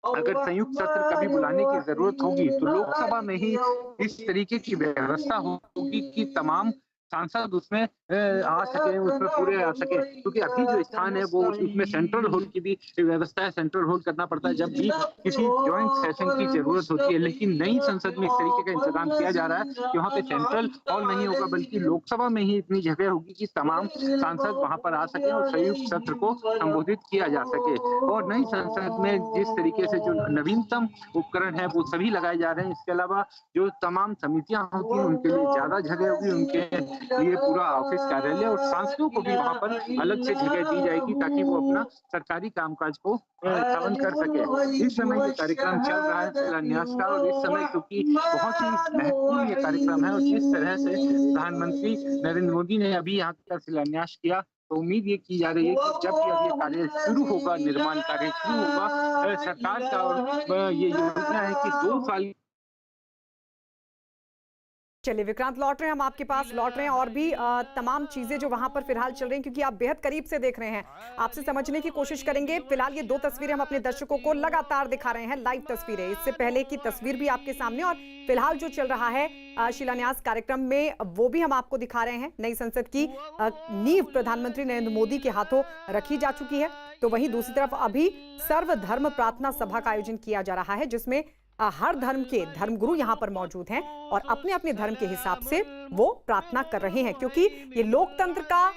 अगर संयुक्त सत्र कभी बुलाने की जरूरत होगी तो लोकसभा में ही इस तरीके की व्यवस्था होगी कि तमाम सांसद उसमें आ सके, उसमें पूरे आ सके। क्योंकि अभी जो स्थान है वो उसमें सेंट्रल हॉल की भी व्यवस्था है। सेंट्रल हॉल करना पड़ता है जब भी किसी जॉइंट सेशन की जरूरत होती है, लेकिन नई संसद में इस तरीके का इंतजाम किया जा रहा है कि वहाँ पे सेंट्रल हॉल नहीं होगा बल्कि लोकसभा में ही इतनी जगह होगी कि तमाम सांसद वहाँ पर आ सके और संयुक्त सत्र को संबोधित किया जा सके। और नई संसद में जिस तरीके से जो नवीनतम उपकरण है वो सभी लगाए जा रहे हैं। इसके अलावा जो तमाम समितियां होती हैं उनके लिए ज्यादा जगह होगी, उनके लिए पूरा ऑफिस कार्यालय और सांसदों को भी वहां पर अलग से जगह दी जाएगी ताकि वो अपना सरकारी कामकाज को श्रवण कर सके। इस समय ये कार्यक्रम चल रहा है शिलान्यास का और इस समय क्योंकि बहुत ही महत्वपूर्ण ये कार्यक्रम है और जिस तरह से प्रधानमंत्री नरेंद्र मोदी ने अभी यहाँ का शिलान्यास किया तो उम्मीद ये की जा रही है कि जब भी अब ये कार्य शुरू होगा, निर्माण कार्य शुरू होगा, सरकार का और ये योजना है कि 2 साल चलिए विक्रांत, लौट रहे हैं हम आपके पास, लौट रहे हैं और भी तमाम चीजें जो वहां पर फिलहाल चल रही हैं, क्योंकि आप बेहद करीब से देख रहे हैं, आपसे समझने की कोशिश करेंगे। फिलहाल ये 2 तस्वीरें हम अपने दर्शकों को लगातार दिखा रहे हैं, लाइव तस्वीरें। इससे पहले की तस्वीर भी आपके सामने, और फिलहाल जो चल रहा है शिलान्यास कार्यक्रम में, वो भी हम आपको दिखा रहे हैं। नई संसद की नींव प्रधानमंत्री नरेंद्र मोदी के हाथों रखी जा चुकी है। तो वहीं दूसरी तरफ अभी सर्वधर्म प्रार्थना सभा का आयोजन किया जा रहा है, जिसमें हर धर्म के धर्मगुरु यहां पर मौजूद हैं और अपने अपने धर्म के हिसाब से वो प्रार्थना कर रहे हैं, क्योंकि ये लोकतंत्र का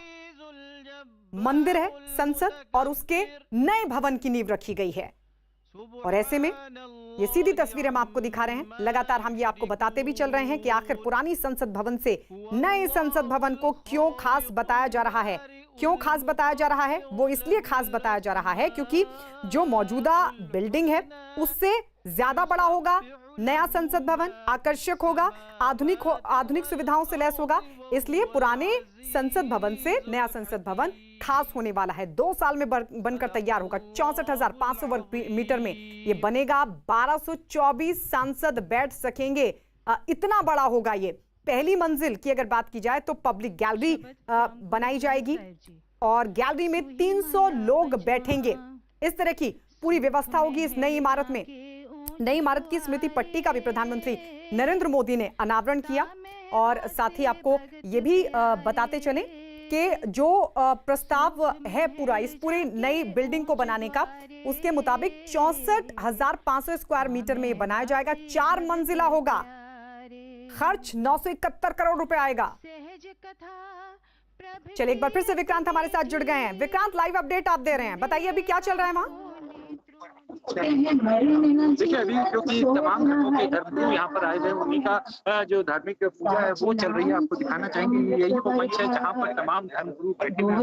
मंदिर है संसद, और उसके नए भवन की नींव रखी गई है। और ऐसे में ये सीधी तस्वीर हम आपको दिखा रहे हैं। लगातार हम ये आपको बताते भी चल रहे हैं कि आखिर पुरानी संसद भवन से नए संसद भवन को क्यों खास बताया जा रहा है। क्यों खास बताया जा रहा है? वो इसलिए खास बताया जा रहा है क्योंकि जो मौजूदा बिल्डिंग है उससे ज्यादा बड़ा होगा नया संसद भवन, आकर्षक होगा, आधुनिक सुविधाओं से लैस होगा। इसलिए पुराने संसद भवन से नया संसद भवन खास होने वाला है। 2 साल में बनकर तैयार होगा। 64,500 वर्ग मीटर में ये बनेगा। 1224 सांसद बैठ सकेंगे, इतना बड़ा होगा ये। पहली मंजिल की अगर बात की जाए तो पब्लिक गैलरी बनाई जाएगी और गैलरी में 300 लोग बैठेंगे। इस तरह की पूरी व्यवस्था होगी इस नई इमारत में। नई इमारत की स्मृति पट्टी का भी प्रधानमंत्री नरेंद्र मोदी ने अनावरण किया। और साथ ही आपको ये भी बताते चलें कि जो प्रस्ताव है पूरा इस पूरी नई बिल्डिंग को बनाने का, उसके मुताबिक 64,500 स्क्वायर मीटर में बनाया जाएगा। 4 मंजिला होगा। खर्च 971 करोड़ रुपए आएगा। चलिए एक बार फिर से विक्रांत हमारे साथ जुड़ गए हैं। विक्रांत, लाइव अपडेट आप दे रहे हैं, बताइए अभी क्या चल रहा है वहाँ? देखिए, अभी क्योंकि तमाम धर्मों के धर्मगुरु यहाँ पर आए हुए हैं, उन्हीं का जो धार्मिक पूजा है वो चल रही है। आपको दिखाना चाहेंगे, यही वो मंच है जहाँ पर तमाम धर्मगुरु बैठे हुए हैं।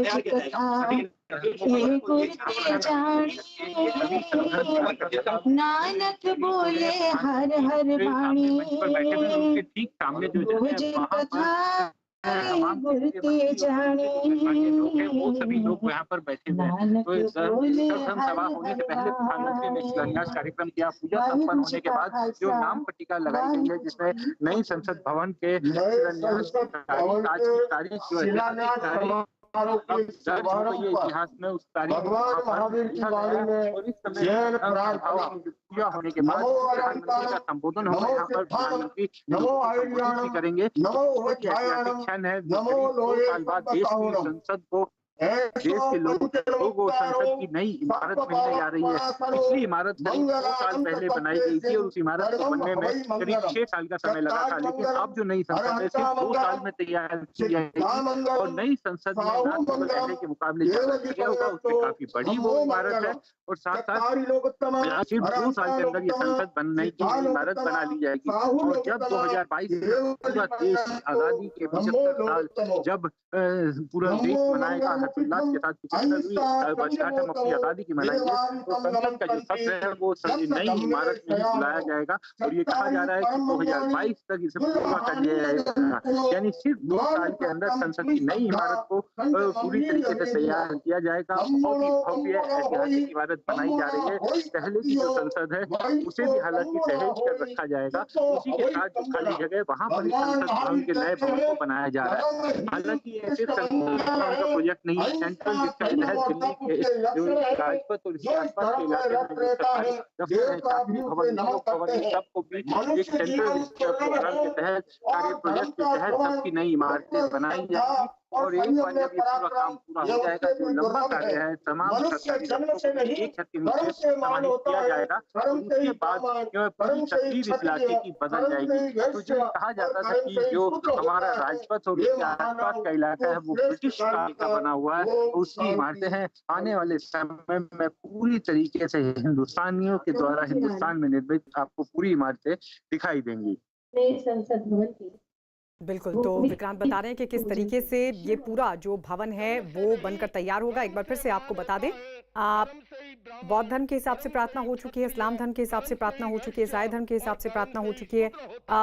नानक बोले हर हर वाणी, ठीक सामने जो वो सभी लोग यहाँ पर बैठे हुए हैं। तो धर्म सभा होने से पहले प्रधानमंत्री ने शिलान्यास कार्यक्रम किया। पूजा संपन्न होने के बाद जो नाम पट्टिका लगाई गई है, जिसमें नई संसद भवन के शिलान्यास तारीख जो है इतिहास में उस तारीख पूजा होने के बाद प्रधानमंत्री का संबोधन होगा। यहाँ पर प्रधानमंत्री करेंगे। क्षण है, 2 साल बाद देश की संसद को, देश के लोगों को संसद की नई इमारत मिलने जा रही है। पिछली इमारत 2 साल पहले बनाई गई थी और उस इमारत को बनने में करीब 6 साल का समय लगा था। लेकिन अब जो नई संसद है सिर्फ 2 साल में तैयार की जाएगी और नई संसद में पहले के मुकाबले होगा, उससे काफी बड़ी वो इमारत है। और साथ साथ सिर्फ 2 साल के अंदर ये संसद बनने की इमारत बना ली जाएगी। और जब 2022 पूरा देश आजादी के 75 साल जब पूरा देश मनाएगा, हर्षोल्लास के साथ 75वीं वर्षगांठ हम अपनी आजादी की मनाएंगे, तो संसद का जो सत्र है वो नई इमारत में ही बुलाया जाएगा। और ये कहा जा रहा है कि 2022 तक इसे पूरा कर लिया जाएगा। यानी सिर्फ 2 साल के अंदर संसद की नई इमारत को पूरी तरीके से तैयार किया जाएगा। बहुत ही भव्य ऐतिहासिक इमारत बनाई जा रही है। पहले की जो संसद है उसे भी हालांकि सहेज कर रखा जाएगा। उसी के साथ जो खाली जगह वहाँ पर संसद भवन के नए भवन को बनाया जा रहा है। हालांकि सिर्फ का प्रोजेक्ट नहीं है, सेंट्रल जिसके तहत दिल्ली के जो राजपथ और इसके आसपास के इलाके में दफ्तर है, छात्री भवन, लोक भवन, सबको भी एक सेंट्रल प्रोग्राम के तहत, कार्य प्रोजेक्ट के तहत सबकी नई इमारतें बनाई जाएगी। और एक बार जब ये पूरा काम पूरा हो जाएगा, जो लंबा कार्य है तमाम सरकारी दफ्तरों को एक छत के नीचे समाहित किया जाएगा। उसके बाद पूरी तस्वीर इस इलाके की बदल जाएगी। तो जो कहा जाता था कि जो हमारा राजपथ और उसके आसपास का इलाका है वो ब्रिटिश काल का बना हुआ है, उसकी इमारतें हैं। आने वाले समय में पूरी तरीके से हिंदुस्तानियों के द्वारा हिंदुस्तान में निर्मित आपको पूरी इमारतें दिखाई देंगी। संसद भवन की बिल्कुल। तो विक्रांत बता रहे हैं कि किस तरीके से ये पूरा जो भवन है वो बनकर तैयार होगा। एक बार फिर से आपको बता दें, बौद्ध धर्म के हिसाब से प्रार्थना हो चुकी है, इस्लाम धर्म के हिसाब से प्रार्थना हो चुकी है, ईसाई धर्म के हिसाब से प्रार्थना हो चुकी है।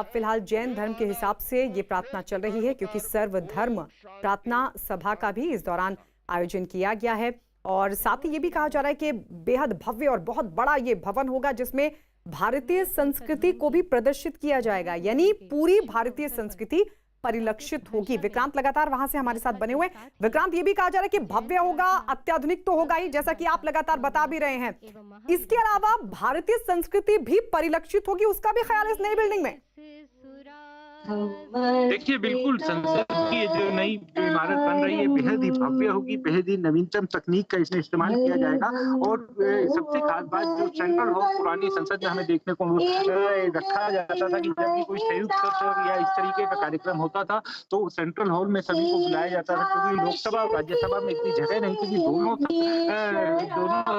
फिलहाल जैन धर्म के हिसाब से ये प्रार्थना चल रही है, क्योंकि सर्वधर्म प्रार्थना सभा का भी इस दौरान आयोजन किया गया है। और साथ ही ये भी कहा जा रहा है कि बेहद भव्य और बहुत बड़ा ये भवन होगा, जिसमें भारतीय संस्कृति को भी प्रदर्शित किया जाएगा, यानी पूरी भारतीय संस्कृति परिलक्षित होगी। विक्रांत लगातार वहां से हमारे साथ बने हुए। विक्रांत, ये भी कहा जा रहा है कि भव्य होगा, अत्याधुनिक तो होगा ही, जैसा कि आप लगातार बता भी रहे हैं। इसके अलावा भारतीय संस्कृति भी परिलक्षित होगी, उसका भी ख्याल इस नई बिल्डिंग में? देखिए, बिल्कुल संसद की जो नई इमारत बन रही है बेहद ही भव्य होगी, बेहद ही नवीनतम तकनीक का इसमें इस्तेमाल किया जाएगा। और सबसे खास बात, जो सेंट्रल हॉल पुरानी संसद में हमें देखने को रखा जाता था कि जब भी कोई संयुक्त सत्र या इस तरीके का कार्यक्रम होता था तो सेंट्रल हॉल में सभी को बुलाया जाता था, क्योंकि लोकसभा और राज्यसभा में इतनी जगह नहीं थी कि दोनों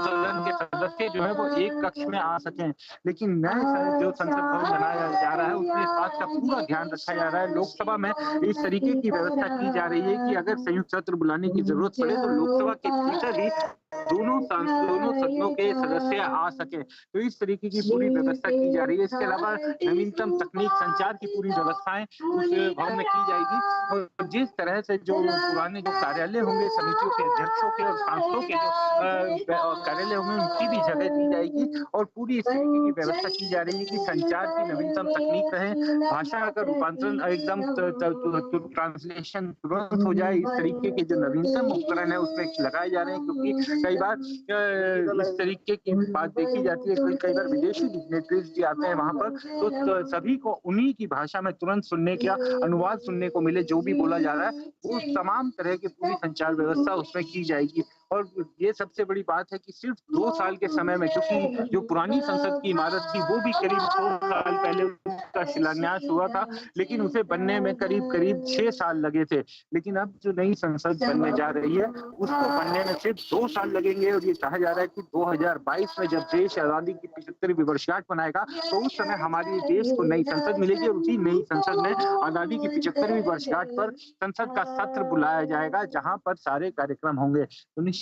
सदन के सदस्य जो है वो एक कक्ष में आ सकें। लेकिन नए जो संसद भवन बनाया जा रहा है उसमें इस बात का पूरा ध्यान रखा जा रहा है। लोकसभा में इस तरीके की व्यवस्था की जा रही है कि अगर संयुक्त सत्र बुलाने की जरूरत पड़े तो लोकसभा के भीतर ही दोनों सदनों के सदस्य आ सके, तो इस तरीके की पूरी व्यवस्था की जा रही है। इसके अलावा नवीनतम तकनीक, संचार की पूरी व्यवस्थाएं उस भवन में की जाएगी। और जिस तरह से जो पुराने जो कार्यालय होंगे, समितियों के अध्यक्षों के और सांसदों के जो कार्यालय होंगे, उनकी भी जगह दी जाएगी। और पूरी इस तरीके की व्यवस्था की जा रही है कि संचार की नवीनतम तकनीक रहे, भाषा का रूपांतरण एकदम ट्रांसलेशन तुरंत हो जाए, इस तरीके के जो नवीनतम उपकरण है उसमें लगाए जा रहे हैं। क्योंकि कई बार इस तरीके की बात देखी जाती है, कई बार विदेशी डिग्नेटरीज भी आते हैं वहां पर, तो सभी को उन्हीं की भाषा में तुरंत सुनने का अनुवाद सुनने को मिले, जो भी बोला जा रहा है वो तमाम तरह की पूरी संचार व्यवस्था उसमें की जाएगी। और ये सबसे बड़ी बात है कि सिर्फ 2 साल के समय में, क्योंकि जो पुरानी संसद की इमारत थी वो भी करीब 2 साल पहले उसका शिलान्यास हुआ था, लेकिन उसे बनने में करीब 6 साल लगे थे। लेकिन अब जो नई संसद बनने जा रही है उसको बनने में सिर्फ 2 साल लगेंगे। और ये कहा जा रहा है कि 2022 में जब देश आजादी की 75वीं वर्षगांठ मनाएगा तो उस समय हमारे देश को नई संसद मिलेगी, और उसी नई संसद में आजादी की 75वीं वर्षगांठ पर संसद का सत्र बुलाया जाएगा, जहां पर सारे कार्यक्रम होंगे। तो निश्चित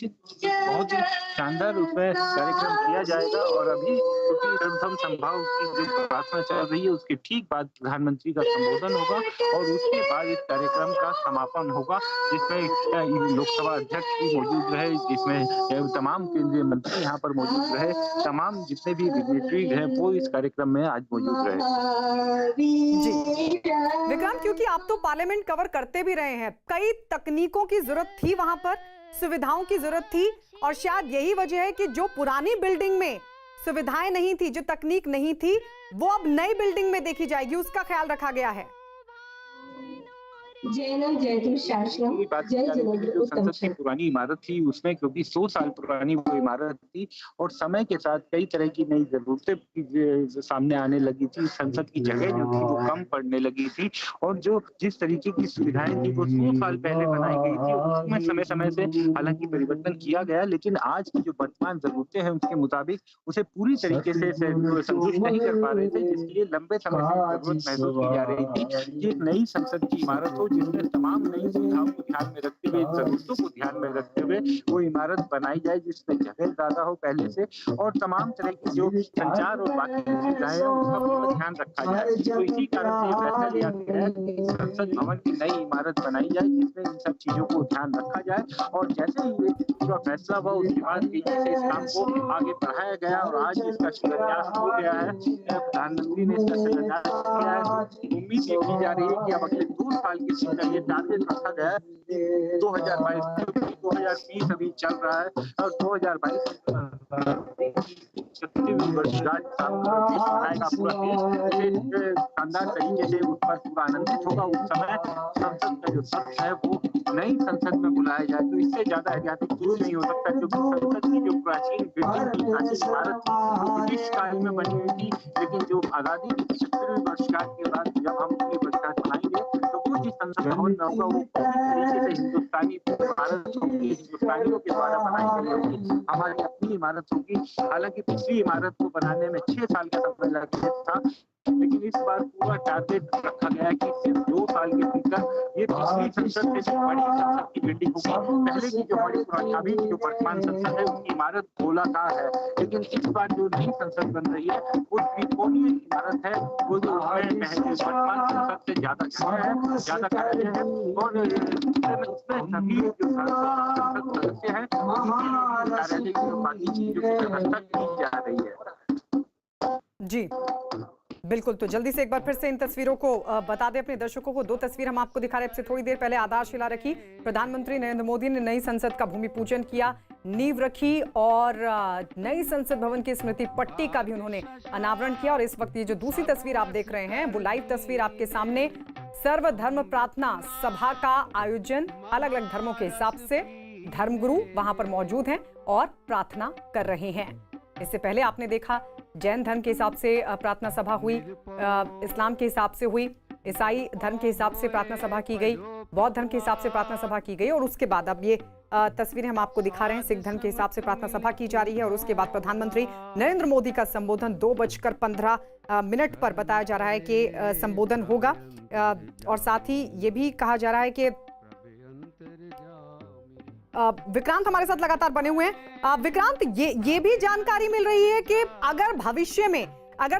बहुत ही शानदार उसमें कार्यक्रम किया जाएगा। और अभी सर्वधर्म समभाव की जो प्रार्थना चल रही है उसके ठीक बाद प्रधानमंत्री का संबोधन होगा, और उसके बाद इस कार्यक्रम का समापन होगा, जिसमें लोकसभा अध्यक्ष भी मौजूद रहे, जिसमें तमाम केंद्रीय मंत्री यहाँ पर मौजूद रहे, तमाम जितने भी डिग्नेटरी हैं वो इस कार्यक्रम में आज मौजूद रहे। जी विक्रांत, क्योंकि आप तो पार्लियामेंट कवर करते भी रहे हैं, कई तकनीकों की जरूरत थी वहां पर, सुविधाओं की जरूरत थी, और शायद यही वजह है कि जो पुरानी बिल्डिंग में सुविधाएं नहीं थी, जो तकनीक नहीं थी, वो अब नई बिल्डिंग में देखी जाएगी, उसका ख्याल रखा गया है। संसद की पुरानी इमारत थी उसमें, क्योंकि 100 साल पुरानी वो इमारत थी और समय के साथ कई तरह की नई जरूरतें सामने आने लगी थी। संसद की जगह जो थी वो कम पड़ने लगी थी, और जो जिस तरीके की सुविधाएं थी वो 100 साल पहले बनाई गई थी, उसमें समय समय से हालांकि परिवर्तन किया गया, लेकिन आज की जो वर्तमान जरूरतें हैं उसके मुताबिक उसे पूरी तरीके से संतुष्ट नहीं कर पा रहे थे, जिसके लिए लंबे समय से जरूरत महसूस की जा रही थी। ये एक नई संसद की इमारत हो जिसमें तमाम नई सुविधाओं को ध्यान में रखते हुए, जरूरतों को ध्यान में रखते हुए वो इमारत बनाई जाए, जिसमें जगह ज्यादा हो पहले से, और तमाम तरह की जो संचार और बाकी सुविधाएं हैं उसका पूरा ध्यान रखा जाए। तो इसी कारण से फैसला लिया गया है कि संसद भवन की नई इमारत बनाई जाए, जिसमें इन सब चीजों को ध्यान रखा जाए। और जैसे ही ये पूरा फैसला हुआ उसके बाद तेजी से इस काम को आगे बढ़ाया गया, और आज इसका शिलान्यास हो गया है। प्रधानमंत्री ने इसका शिलान्यास किया है। उम्मीद ये की जा रही है कि अब अगले 2 साल के भीतर ये टारगेट रखा गया है 2022, 2020 अभी चल रहा है, और 2022 वर्षगांठ मनाएगा पूरा देश, शानदार तरीके से उस पर पूरा आनंदित होगा। उस समय संसद का जो सत्र है वो नई संसद में बुलाया जाए, तो इससे ज्यादा ऐतिहासिक कुछ नहीं हो सकता, क्योंकि संसद की जो प्राचीन बिल्डिंग की प्राचीन इमारत थी वो ब्रिटिश काल में बनी हुई थी, लेकिन जो आजादी की 75वीं वर्षगांठ के बाद जब हम अपनी वर्षगांठ मनाएंगे तो वो जिस संसद भवन में होगा वो तरीके से हिंदुस्तानी इमारत होगी, हिंदुस्तानियों के द्वारा बनाई गई होगी, हमारी अपनी इमारत होगी। हालांकि पिछली इमारत को बनाने में 6 साल का समय लग गया था, लेकिन इस बार पूरा टारगेट रखा गया है कि सिर्फ 2 साल के भीतर ये पिछली संसद से जो बड़ी संसद की बिल्डिंग होगी, पहले की जो बड़ी पुरानी अभी की जो वर्तमान संसद है उसकी इमारत गोलाकार है, लेकिन इस बार जो नई संसद बन रही है वो त्रिकोणीय इमारत है, वो जो वर्तमान संसद से ज्यादा है, ज्यादा कार्य है, और इसमें सभी जो संसद सदस्य हैं कार्यालय की बाकी चीजों की व्यवस्था की जा रही है। जी बिल्कुल, तो जल्दी से एक बार फिर से इन तस्वीरों को बता दें अपने दर्शकों को। दो तस्वीर हम आपको दिखा रहे हैं। थोड़ी देर पहले आधारशिला रखी, प्रधानमंत्री नरेंद्र मोदी ने नई संसद का भूमि पूजन किया, नींव रखी और नई संसद भवन की स्मृति पट्टी का भी उन्होंने अनावरण किया। और इस वक्त ये जो दूसरी तस्वीर आप देख रहे हैं वो लाइव तस्वीर आपके सामने, सर्वधर्म प्रार्थना सभा का आयोजन, अलग अलग धर्मों के हिसाब से धर्मगुरु वहां पर मौजूद हैं और प्रार्थना कर रहे हैं। इससे पहले आपने देखा जैन धर्म के हिसाब से प्रार्थना सभा हुई, इस्लाम के हिसाब से हुई, ईसाई धर्म के हिसाब से प्रार्थना सभा की गई, बौद्ध धर्म के हिसाब से प्रार्थना सभा की गई और उसके बाद अब ये तस्वीरें हम आपको दिखा रहे हैं, सिख धर्म के हिसाब से प्रार्थना सभा की जा रही है। और उसके बाद प्रधानमंत्री नरेंद्र मोदी का संबोधन 2:15 पर बताया जा रहा है कि संबोधन होगा। और साथ ही ये भी कहा जा रहा है कि विक्रांत हमारे साथ लगातार बने हुए हैं। विक्रांत, ये भी जानकारी मिल रही है कि अगर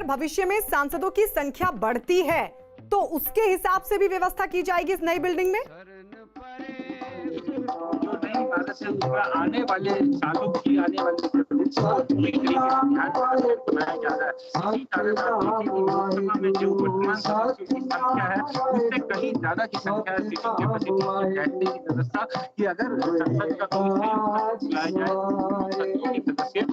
भविष्य में सांसदों की संख्या बढ़ती है तो उसके हिसाब से भी व्यवस्था की जाएगी इस नई बिल्डिंग में। आने वाले सालों की आने वाली पूरी तरीके से ध्यान बनाया जा रहा है। इसी कारण लोकसभा में जो वर्तमान सदस्यों की संख्या है उससे कहीं ज्यादा की संख्या है सीटिंग कैपेसिटी बैठने की व्यवस्था कि अगर संसद का कोई बुलाया जाए सदस्य एक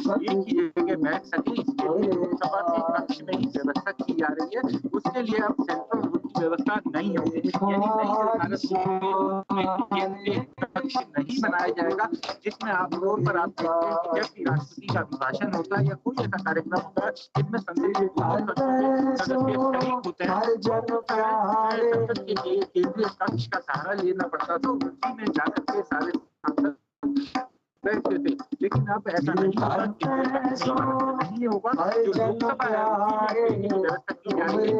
ही जगह बैठ सके, इसके लिए लोकसभा के कक्ष में ही व्यवस्था की जा रही है। उसके लिए अब सेंट्रल रूम की व्यवस्था नहीं होगी, यानी कक्ष नहीं बनाया जाएगा जिसमें आप रोड पर आप देखते हैं जब भी राष्ट्रपति का अभिभाषण होता है या कोई ऐसा कार्यक्रम होता है जिसमें सदस्य होते हैं, संसद के लिए केंद्रीय कक्ष का सहारा लेना पड़ता था, उसी में जाकर के सारे सांसद बैठते थे। लेकिन अब ऐसा नहीं होगा, जो लोकसभा है व्यवस्था की जा रही है,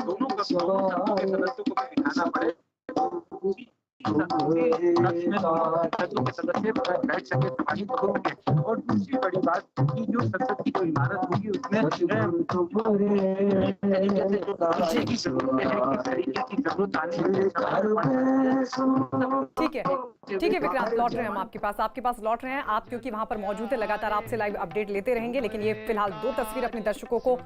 दोनों सदस्यों को भी दिखाना पड़े सदस्य बैठ सके, समाहित हो सके। और दूसरी बड़ी बात की जो संसद की जो इमारत होगी उसमें ठीक है विक्रांत, लौट रहे हैं हम आपके पास लौट रहे हैं आप, क्योंकि वहां पर मौजूद है, लगातार आपसे लाइव अपडेट लेते रहेंगे। लेकिन ये फिलहाल दो तस्वीर अपने दर्शकों को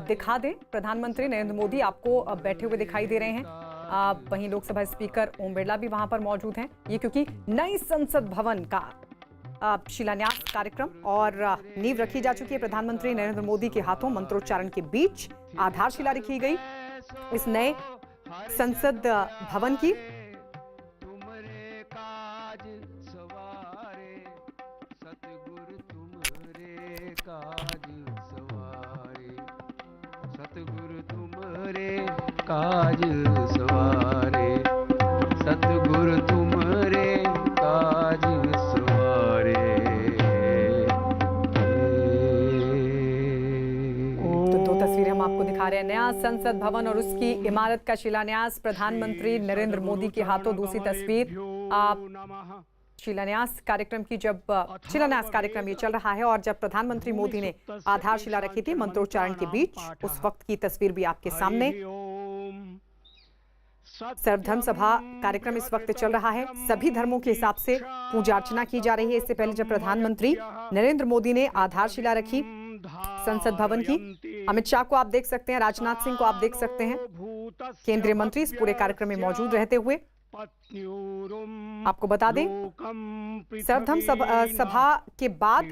दिखा दें। प्रधानमंत्री नरेंद्र मोदी आपको बैठे हुए दिखाई दे रहे हैं, वहीं लोकसभा स्पीकर ओम बिरला भी वहां पर मौजूद हैं। ये क्योंकि नई संसद भवन का शिलान्यास कार्यक्रम और नींव रखी जा चुकी है। प्रधानमंत्री नरेंद्र मोदी के हाथों मंत्रोच्चारण के बीच आधारशिला रखी गई इस नए संसद भवन की। काज सवारे सतगुरु तुमरे काज सवारे। तो दो तस्वीरें हम आपको दिखा रहे हैं, नया संसद भवन और उसकी इमारत का शिलान्यास प्रधानमंत्री नरेंद्र मोदी के हाथों। दूसरी तस्वीर शिलान्यास कार्यक्रम की, जब शिलान्यास कार्यक्रम ये चल रहा है और जब प्रधानमंत्री मोदी ने आधारशिला रखी थी मंत्रोच्चारण के बीच, उस वक्त की तस्वीर भी आपके सामने। सर्वधर्म सभा कार्यक्रम इस वक्त चल रहा है, सभी धर्मों के हिसाब से पूजा अर्चना की जा रही है। इससे पहले जब प्रधानमंत्री नरेंद्र मोदी ने आधारशिला रखी संसद भवन की, अमित शाह को आप देख सकते हैं, राजनाथ सिंह को आप देख सकते हैं, केंद्रीय मंत्री इस पूरे कार्यक्रम में मौजूद रहते हुए। आपको बता दें सर्वधर्म सभा के बाद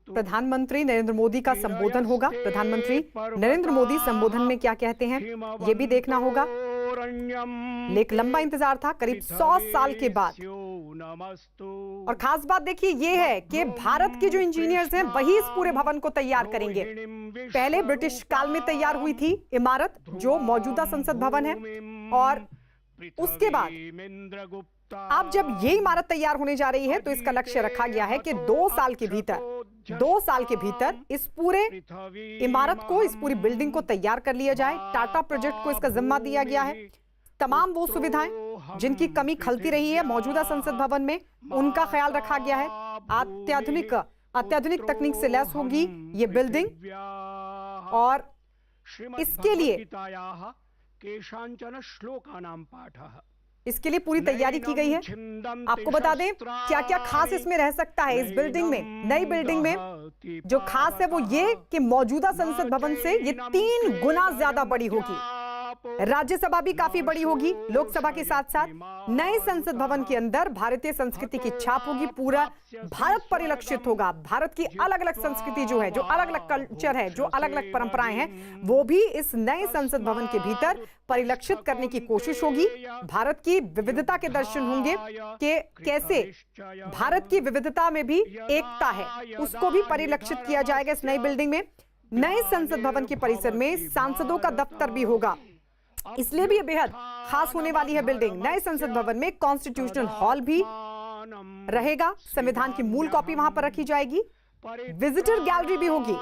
प्रधानमंत्री नरेंद्र मोदी का संबोधन होगा। प्रधानमंत्री नरेंद्र मोदी संबोधन में क्या कहते हैं ये भी देखना होगा। एक लंबा इंतजार था, करीब 100 साल के बाद। और खास बात देखिए ये है कि भारत के जो इंजीनियर्स हैं वही इस पूरे भवन को तैयार करेंगे। पहले ब्रिटिश काल में तैयार हुई थी इमारत जो मौजूदा संसद भवन है, और उसके बाद अब जब ये इमारत तैयार होने जा रही है तो इसका लक्ष्य रखा गया है कि 2 साल के भीतर इस पूरे इमारत को, इस पूरी बिल्डिंग को तैयार कर लिया जाए। टाटा प्रोजेक्ट को इसका जिम्मा दिया गया है। तमाम वो सुविधाएं जिनकी कमी खलती रही है मौजूदा संसद भवन में, उनका ख्याल रखा गया है। अत्याधुनिक तकनीक से लैस होगी ये बिल्डिंग, और इसके लिए पूरी तैयारी की गई है। आपको बता दें क्या क्या खास इसमें रह सकता है इस बिल्डिंग में, नई बिल्डिंग में। जो खास है वो ये कि मौजूदा संसद भवन से ये 3 गुना ज्यादा बड़ी होगी। राज्यसभा भी काफी बड़ी होगी लोकसभा के साथ साथ। नए संसद भवन के अंदर भारतीय संस्कृति की छाप होगी, पूरा भारत परिलक्षित होगा। भारत की अलग अलग संस्कृति जो है, जो अलग अलग कल्चर है, जो अलग अलग परंपराएं हैं, वो भी इस नए संसद भवन के भीतर परिलक्षित करने की कोशिश होगी। भारत की विविधता के दर्शन होंगे कि कैसे भारत की विविधता में भी एकता है, उसको भी परिलक्षित किया जाएगा इस नई बिल्डिंग में। नए संसद भवन के परिसर में सांसदों का दफ्तर भी होगा, इसलिए भी ये बेहद खास होने वाली है बिल्डिंग। नए संसद भवन में कॉन्स्टिट्यूशनल हॉल भी रहेगा, संविधान की मूल कॉपी वहां पर रखी जाएगी, विजिटर गैलरी भी होगी।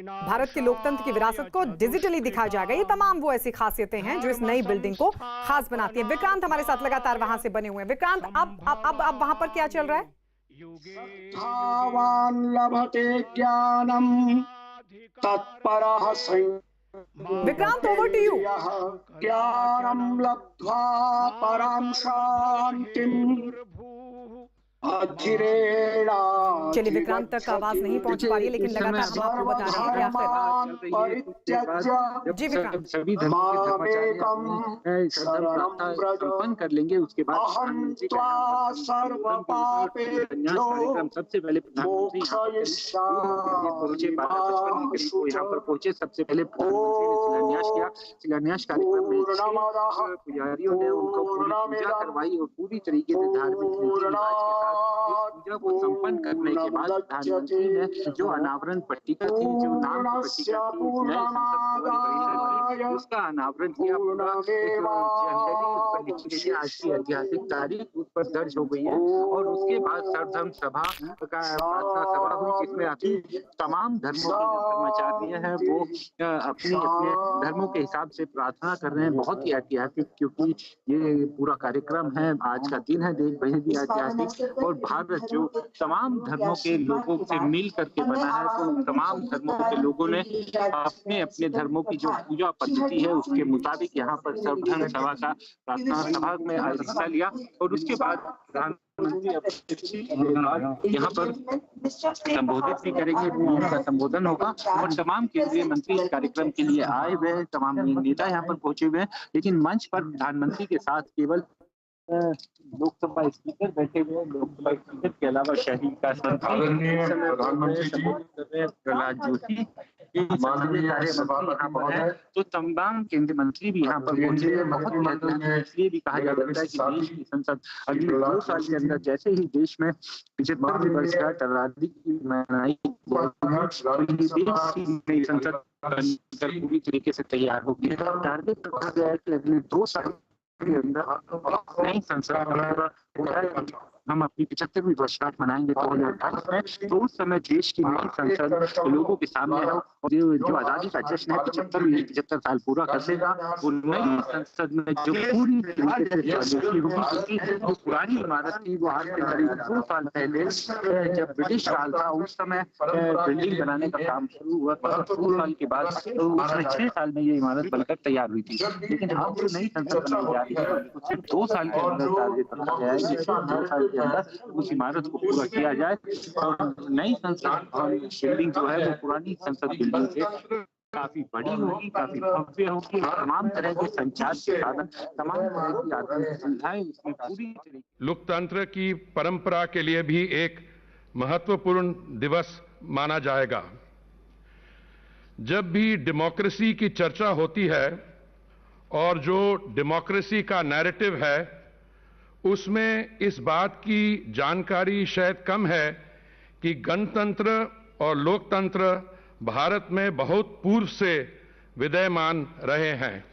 भारत के लोकतंत्र की विरासत को डिजिटली दिखाया जाएगा। ये तमाम वो ऐसी खासियतें हैं जो इस नई बिल्डिंग को खास बनाती है। विक्रांत हमारे साथ लगातार वहां से बने हुए हैं। विक्रांत, अब वहां पर क्या चल रहा है? लभते ज्ञानम तत्परः विक्रांत, ओवर टू यू। ज्ञानम लब्ध्वा परां शांतिम चलिए, विक्रांत तक आवाज नहीं पहुंच पा रही है, लेकिन लगातार हम आपको बता रहे हैं कि जी विक्रांत, सभी धर्मों के संपन्न कर लेंगे। उसके बाद सबसे पहले प्रधानमंत्री यहाँ पर पहुंचे। सबसे पहले शिलान्यास कार्यक्रम में पुजारियों ने उनको पूरी पूजा करवाई और पूरी तरीके से धार्मिक रीति रिवाज के साथ पूजा को संपन्न करने के बाद प्रधानमंत्री ने जो अनावरण पट्टिका थी, जो नाम की पट्टिका थी, उसका अनावरण किया। आज की ऐतिहासिक तारीख उस पर दर्ज हो गई है। और उसके बाद सर्वधर्म सभा का प्रार्थना सभा हुई, जिसमें अभी तमाम धर्मों के धर्माचार्य हैं वो अपने अपने धर्मों के हिसाब से प्रार्थना कर रहे हैं। बहुत ही ऐतिहासिक, क्योंकि ये पूरा कार्यक्रम है, आज का दिन है देश बेहद ही ऐतिहासिक। और भारत जो तमाम धर्मों के लोगों से मिल करके बना है, तो तमाम धर्मों के लोगों ने अपने अपने धर्मों की जो पूजा पद्धति है उसके मुताबिक यहाँ पर सर्वधर्म सभा का प्रार्थना सभा में हिस्सा लिया। और उसके बाद प्रधानमंत्री यहाँ पर संबोधित भी करेंगे, उनका संबोधन होगा। और तमाम केंद्रीय मंत्री इस कार्यक्रम के लिए आए हुए हैं, तमाम नेता यहाँ पर पहुंचे हुए हैं। लेकिन मंच पर प्रधानमंत्री के साथ केवल लोकसभा स्पीकर बैठे हुए हैं। लोकसभा स्पीकर के अलावा शहरी का प्रहलाद जोशी, तो तमाम केंद्रीय मंत्री भी यहाँ पर पहुंचे हैं। बहुत इसलिए भी कहा जा सकता है कि देश की संसद अगले 2 साल के अंदर, जैसे ही देश में 75 वर्ष का आजादी की मनाई, संसद पूरी तरीके से तैयार होगी। टारगेट रखा गया है कि अगले 2 साल के अंदर नई संसद हम अपनी 75वीं वर्षगांठ मनाएंगे 2028 में। तो उस समय देश की नई संसद लोगों के सामने है और जो आजादी का जश्न है 75 साल पूरा कर देगा। वो नई संसद में जो पूरी तरीके से होगी, जो पुरानी इमारत थी वो आज से करीब 2 साल पहले जब ब्रिटिश काल था उस समय बिल्डिंग बनाने का काम शुरू हुआ। 2 साल के बाद उसमें 6 साल में ये इमारत बनकर तैयार हुई थी। लेकिन अब जो नई संसद बनाई जा रही है सिर्फ 2 साल के अंदर टारगेट रखा गया है कि 2 साल के अंदर उस इमारत को पूरा किया जाए। और नई संसद बिल्डिंग जो है वो पुरानी संसद बिल्डिंग से काफी बड़ी होगी, काफी भव्य होगी। तमाम तरह के संचार के साधन, तमाम तरह की आधुनिक सुविधाएं इसमें पूरी तरीके। लोकतंत्र की परंपरा के लिए भी एक महत्वपूर्ण दिवस माना जाएगा। जब भी डेमोक्रेसी की चर्चा होती है और जो डेमोक्रेसी का नैरेटिव है उसमें इस बात की जानकारी शायद कम है कि गणतंत्र और लोकतंत्र भारत में बहुत पूर्व से विद्यमान रहे हैं।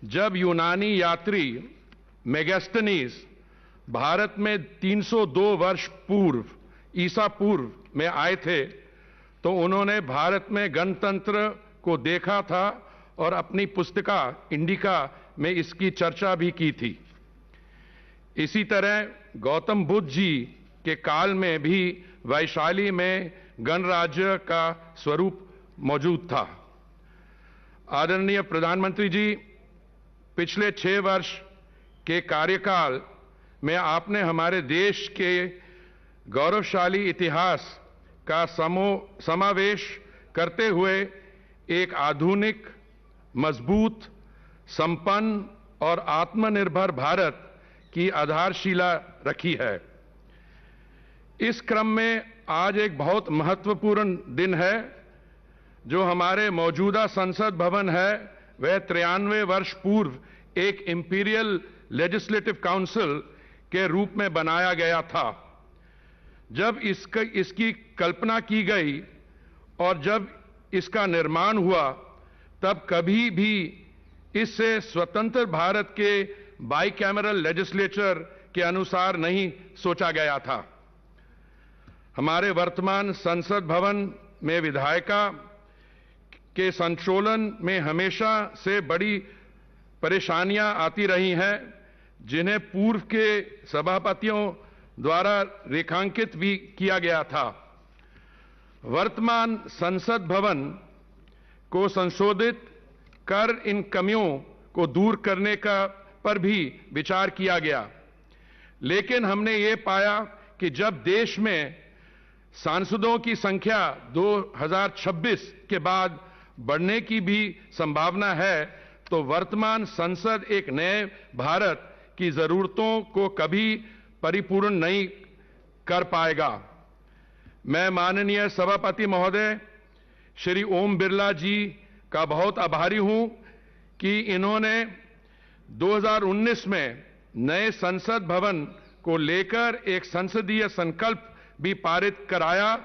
जब यूनानी यात्री मेगास्थनीज भारत में 302 वर्ष पूर्व ईसा पूर्व में आए थे तो उन्होंने भारत में गणतंत्र को देखा था और अपनी पुस्तिका इंडिका में इसकी चर्चा भी की थी। इसी तरह गौतम बुद्ध जी के काल में भी वैशाली में गणराज्य का स्वरूप मौजूद था। आदरणीय प्रधानमंत्री जी, पिछले 6 वर्ष के कार्यकाल में आपने हमारे देश के गौरवशाली इतिहास का समावेश करते हुए एक आधुनिक, मजबूत, संपन्न और आत्मनिर्भर भारत की आधारशिला रखी है। इस क्रम में आज एक बहुत महत्वपूर्ण दिन है। जो हमारे मौजूदा संसद भवन है वह 93 वर्ष पूर्व एक इंपीरियल लेजिस्लेटिव काउंसिल के रूप में बनाया गया था। जब इसकी कल्पना की गई और जब इसका निर्माण हुआ तब कभी भी इससे स्वतंत्र भारत के बाइकैमरल लेजिस्लेचर के अनुसार नहीं सोचा गया था। हमारे वर्तमान संसद भवन में विधायिका के संचालन में हमेशा से बड़ी परेशानियां आती रही हैं, जिन्हें पूर्व के सभापतियों द्वारा रेखांकित भी किया गया था। वर्तमान संसद भवन को संशोधित कर इन कमियों को दूर करने का पर भी विचार किया गया, लेकिन हमने ये पाया कि जब देश में सांसदों की संख्या 2026 के बाद बढ़ने की भी संभावना है, तो वर्तमान संसद एक नए भारत की जरूरतों को कभी परिपूर्ण नहीं कर पाएगा। मैं माननीय सभापति महोदय श्री ओम बिरला जी का बहुत आभारी हूं कि इन्होंने 2019 में नए संसद भवन को लेकर एक संसदीय संकल्प भी पारित कराया,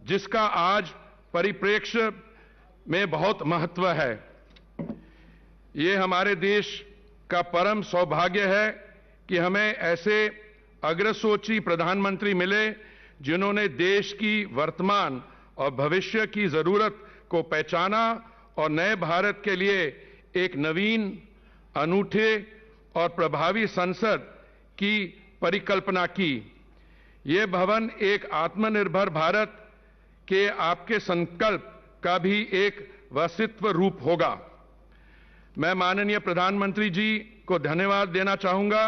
जिसका आज परिप्रेक्ष्य में बहुत महत्व है। ये हमारे देश का परम सौभाग्य है कि हमें ऐसे अग्रसोची प्रधानमंत्री मिले जिन्होंने देश की वर्तमान और भविष्य की जरूरत को पहचाना और नए भारत के लिए एक नवीन, अनूठे और प्रभावी संसद की परिकल्पना की। ये भवन एक आत्मनिर्भर भारत के आपके संकल्प का भी एक वास्तविक रूप होगा। मैं माननीय प्रधानमंत्री जी को धन्यवाद देना चाहूंगा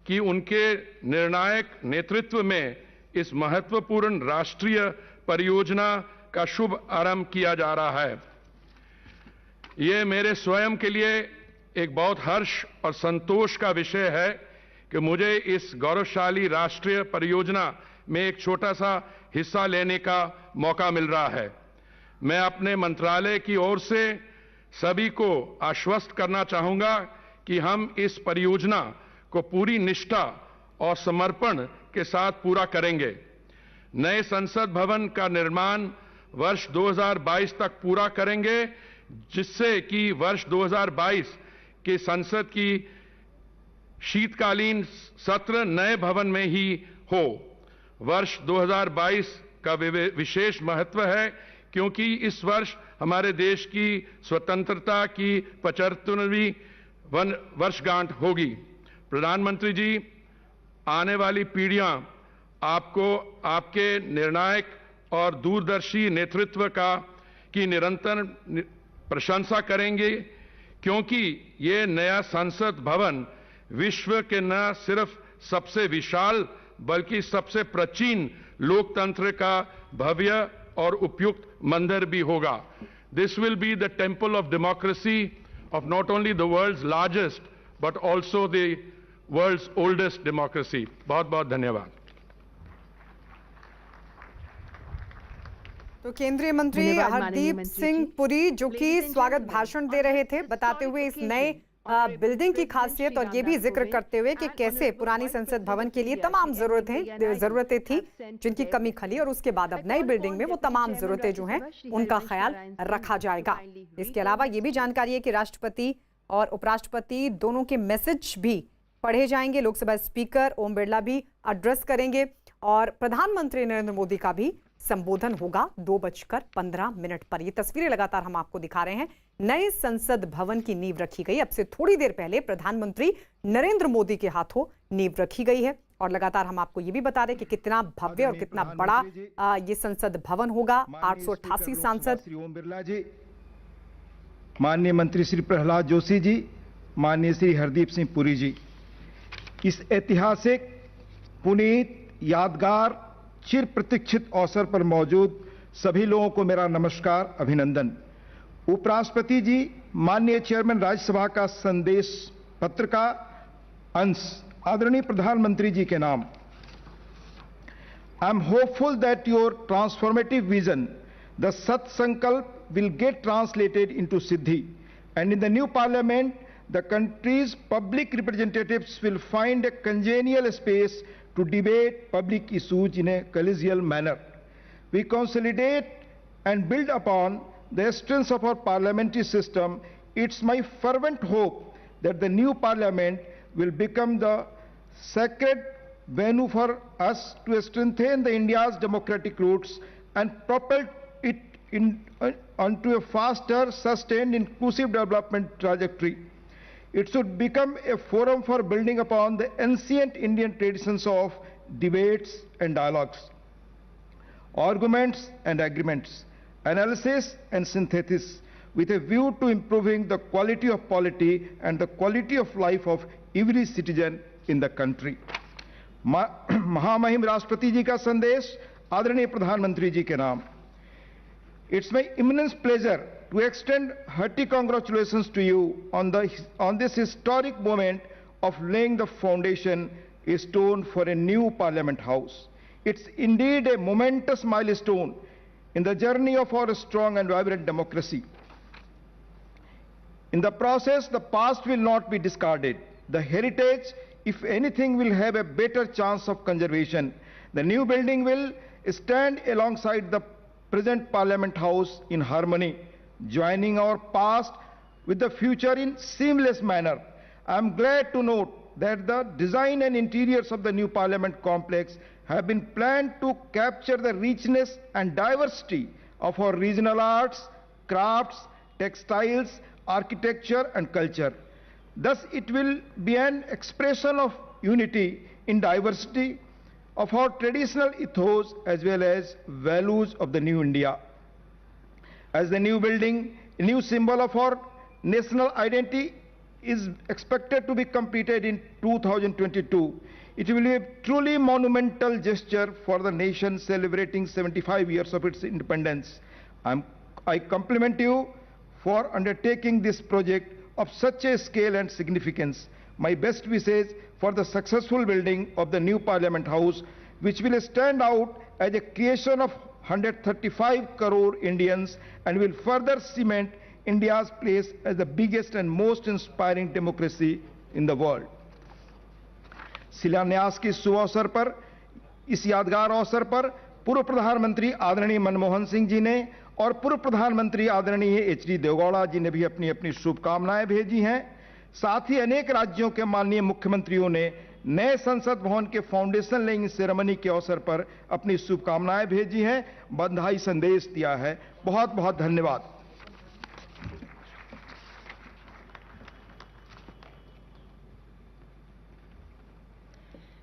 कि उनके निर्णायक नेतृत्व में इस महत्वपूर्ण राष्ट्रीय परियोजना का शुभ आरंभ किया जा रहा है। ये मेरे स्वयं के लिए एक बहुत हर्ष और संतोष का विषय है कि मुझे इस गौरवशाली राष्ट्रीय परियोजना में एक छोटा सा हिस्सा लेने का मौका मिल रहा है। मैं अपने मंत्रालय की ओर से सभी को आश्वस्त करना चाहूंगा कि हम इस परियोजना को पूरी निष्ठा और समर्पण के साथ पूरा करेंगे। नए संसद भवन का निर्माण वर्ष 2022 तक पूरा करेंगे, जिससे कि वर्ष 2022 के संसद की शीतकालीन सत्र नए भवन में ही हो। वर्ष 2022 का विशेष महत्व है क्योंकि इस वर्ष हमारे देश की स्वतंत्रता की 75वीं वर्षगांठ होगी। प्रधानमंत्री जी, आने वाली पीढ़ियां आपको आपके निर्णायक और दूरदर्शी नेतृत्व की निरंतर प्रशंसा करेंगे, क्योंकि ये नया संसद भवन विश्व के न सिर्फ सबसे विशाल बल्कि सबसे प्राचीन लोकतंत्र का भव्य और उपयुक्त मंदिर भी होगा। This will be the temple of democracy of not only the world's largest but also the world's oldest democracy. बहुत बहुत धन्यवाद। तो केंद्रीय मंत्री हरदीप सिंह पुरी जो कि स्वागत भाषण दे रहे थे, बताते हुए इस नए बिल्डिंग की खासियत और ये भी जिक्र करते हुए कि कैसे पुरानी संसद भवन के लिए तमाम जरूरतें थी जिनकी कमी खली, और उसके बाद अब नई बिल्डिंग में वो तमाम जरूरतें जो हैं उनका ख्याल रखा जाएगा। इसके अलावा ये भी जानकारी है कि राष्ट्रपति और उपराष्ट्रपति दोनों के मैसेज भी पढ़े जाएंगे। लोकसभा स्पीकर ओम बिरला भी एड्रेस करेंगे और प्रधानमंत्री नरेंद्र मोदी का भी संबोधन होगा 2:15 पर। ये तस्वीरें लगातार हम आपको दिखा रहे हैं। नए संसद भवन की नींव रखी गई। अब से थोड़ी देर पहले प्रधानमंत्री नरेंद्र मोदी के हाथों नींव रखी गई है और लगातार हम आपको ये भी बता रहे कि कितना भव्य और कितना बड़ा ये संसद भवन होगा। 888 सांसद, श्री ओम बिरला जी, माननीय मंत्री श्री प्रहलाद जोशी जी, माननीय श्री हरदीप सिंह पुरी जी, इस ऐतिहासिक, पुनीत, यादगार चिर प्रतीक्षित अवसर पर मौजूद सभी लोगों को मेरा नमस्कार, अभिनंदन। उपराष्ट्रपति जी, माननीय चेयरमैन राज्यसभा का संदेश पत्र का अंश आदरणीय प्रधानमंत्री जी के नाम। I am hopeful that your transformative vision, the Sat Sankalp, will get translated into Siddhi, and in the new parliament, the country's public representatives will find a congenial space to debate public issues in a collegial manner. We consolidate and build upon the strengths of our parliamentary system. It's my fervent hope that the new parliament will become the sacred venue for us to strengthen the India's democratic roots and propel it onto a faster, sustained, inclusive development trajectory. It should become a forum for building upon the ancient Indian traditions of debates and dialogues, arguments and agreements, analysis and synthesis, with a view to improving the quality of polity and the quality of life of every citizen in the country. महामहिम राष्ट्रपति जी का संदेश आदरणीय प्रधानमंत्री जी के नाम। It's my immense pleasure to extend hearty congratulations to you on this historic moment of laying the foundation stone for a new Parliament House. It's indeed a momentous milestone in the journey of our strong and vibrant democracy. In the process, the past will not be discarded. The heritage, if anything, will have a better chance of conservation. The new building will stand alongside the present Parliament House in harmony, joining our past with the future in seamless manner. I am glad to note that the design and interiors of the new Parliament complex have been planned to capture the richness and diversity of our regional arts, crafts, textiles, architecture and culture. Thus, it will be an expression of unity in diversity of our traditional ethos as well as values of the new India. As the new building, a new symbol of our national identity, is expected to be completed in 2022, it will be a truly monumental gesture for the nation celebrating 75 years of its independence. I compliment you for undertaking this project of such a scale and significance. My best wishes for the successful building of the new Parliament House, which will stand out as a creation of 135 crore Indians and will further cement India's place as the biggest and most inspiring democracy in the world. शिलान्यास के शुभ अवसर पर, इस यादगार अवसर पर पूर्व प्रधानमंत्री आदरणीय मनमोहन सिंह जी ने और पूर्व प्रधानमंत्री आदरणीय एच.डी. देवगौड़ा जी ने भी अपनी अपनी शुभकामनाएं भेजी हैं। साथ ही अनेक राज्यों के माननीय मुख्यमंत्रियों ने नए संसद भवन के फाउंडेशन लेइंग सेरेमनी के अवसर पर अपनी शुभकामनाएं भेजी हैं, बधाई संदेश दिया है। बहुत बहुत धन्यवाद।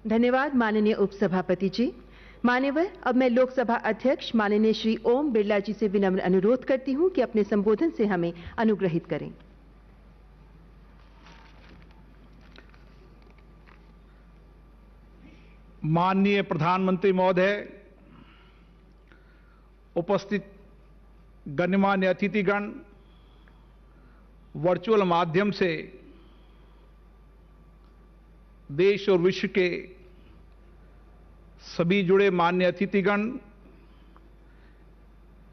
धन्यवाद माननीय उपसभापति जी। मान्यवर, अब मैं लोकसभा अध्यक्ष माननीय श्री ओम बिरला जी से विनम्र अनुरोध करती हूं कि अपने संबोधन से हमें अनुग्रहित करें। माननीय प्रधानमंत्री महोदय, उपस्थित गणमान्य अतिथिगण, वर्चुअल माध्यम से देश और विश्व के सभी जुड़े मान्य अतिथिगण,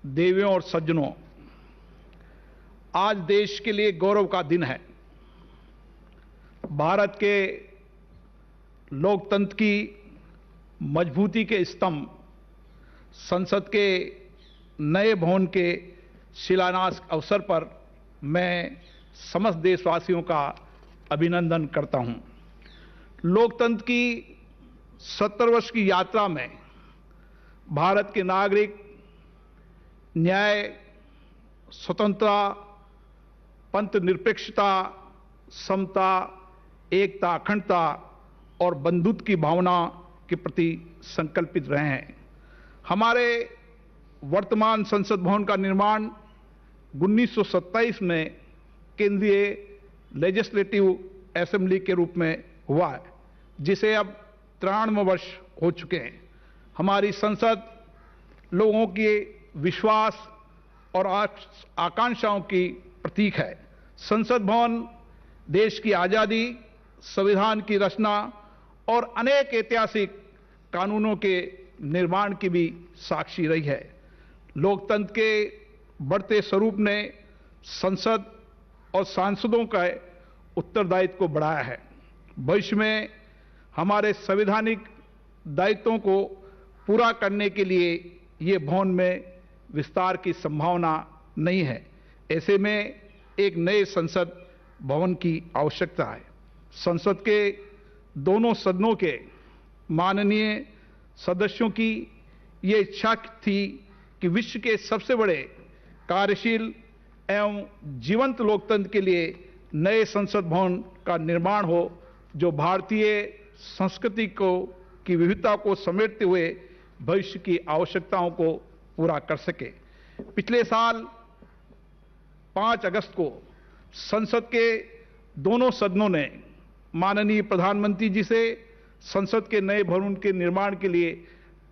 देवियों और सज्जनों, आज देश के लिए गौरव का दिन है। भारत के लोकतंत्र की मजबूती के स्तंभ संसद के नए भवन के शिलान्यास अवसर पर मैं समस्त देशवासियों का अभिनंदन करता हूं। लोकतंत्र की 70 वर्ष की यात्रा में भारत के नागरिक न्याय, स्वतंत्रता, पंथ निरपेक्षता, समता, एकता, अखंडता और बंधुत्व की भावना के प्रति संकल्पित रहे हैं। हमारे वर्तमान संसद भवन का निर्माण 1927 में केंद्रीय लेजिस्लेटिव असेंबली के रूप में हुआ है, जिसे अब 93 वर्ष हो चुके हैं। हमारी संसद लोगों के विश्वास और आकांक्षाओं की प्रतीक है। संसद भवन देश की आजादी, संविधान की रचना और अनेक ऐतिहासिक कानूनों के निर्माण की भी साक्षी रही है। लोकतंत्र के बढ़ते स्वरूप ने संसद और सांसदों का उत्तरदायित्व को बढ़ाया है। भविष्य में हमारे संवैधानिक दायित्वों को पूरा करने के लिए ये भवन में विस्तार की संभावना नहीं है। ऐसे में एक नए संसद भवन की आवश्यकता है। संसद के दोनों सदनों के माननीय सदस्यों की ये इच्छा थी कि विश्व के सबसे बड़े कार्यशील एवं जीवंत लोकतंत्र के लिए नए संसद भवन का निर्माण हो, जो भारतीय संस्कृति की विविधता को समेटते हुए भविष्य की आवश्यकताओं को पूरा कर सके। पिछले साल 5 अगस्त को संसद के दोनों सदनों ने माननीय प्रधानमंत्री जी से संसद के नए भवन के निर्माण के लिए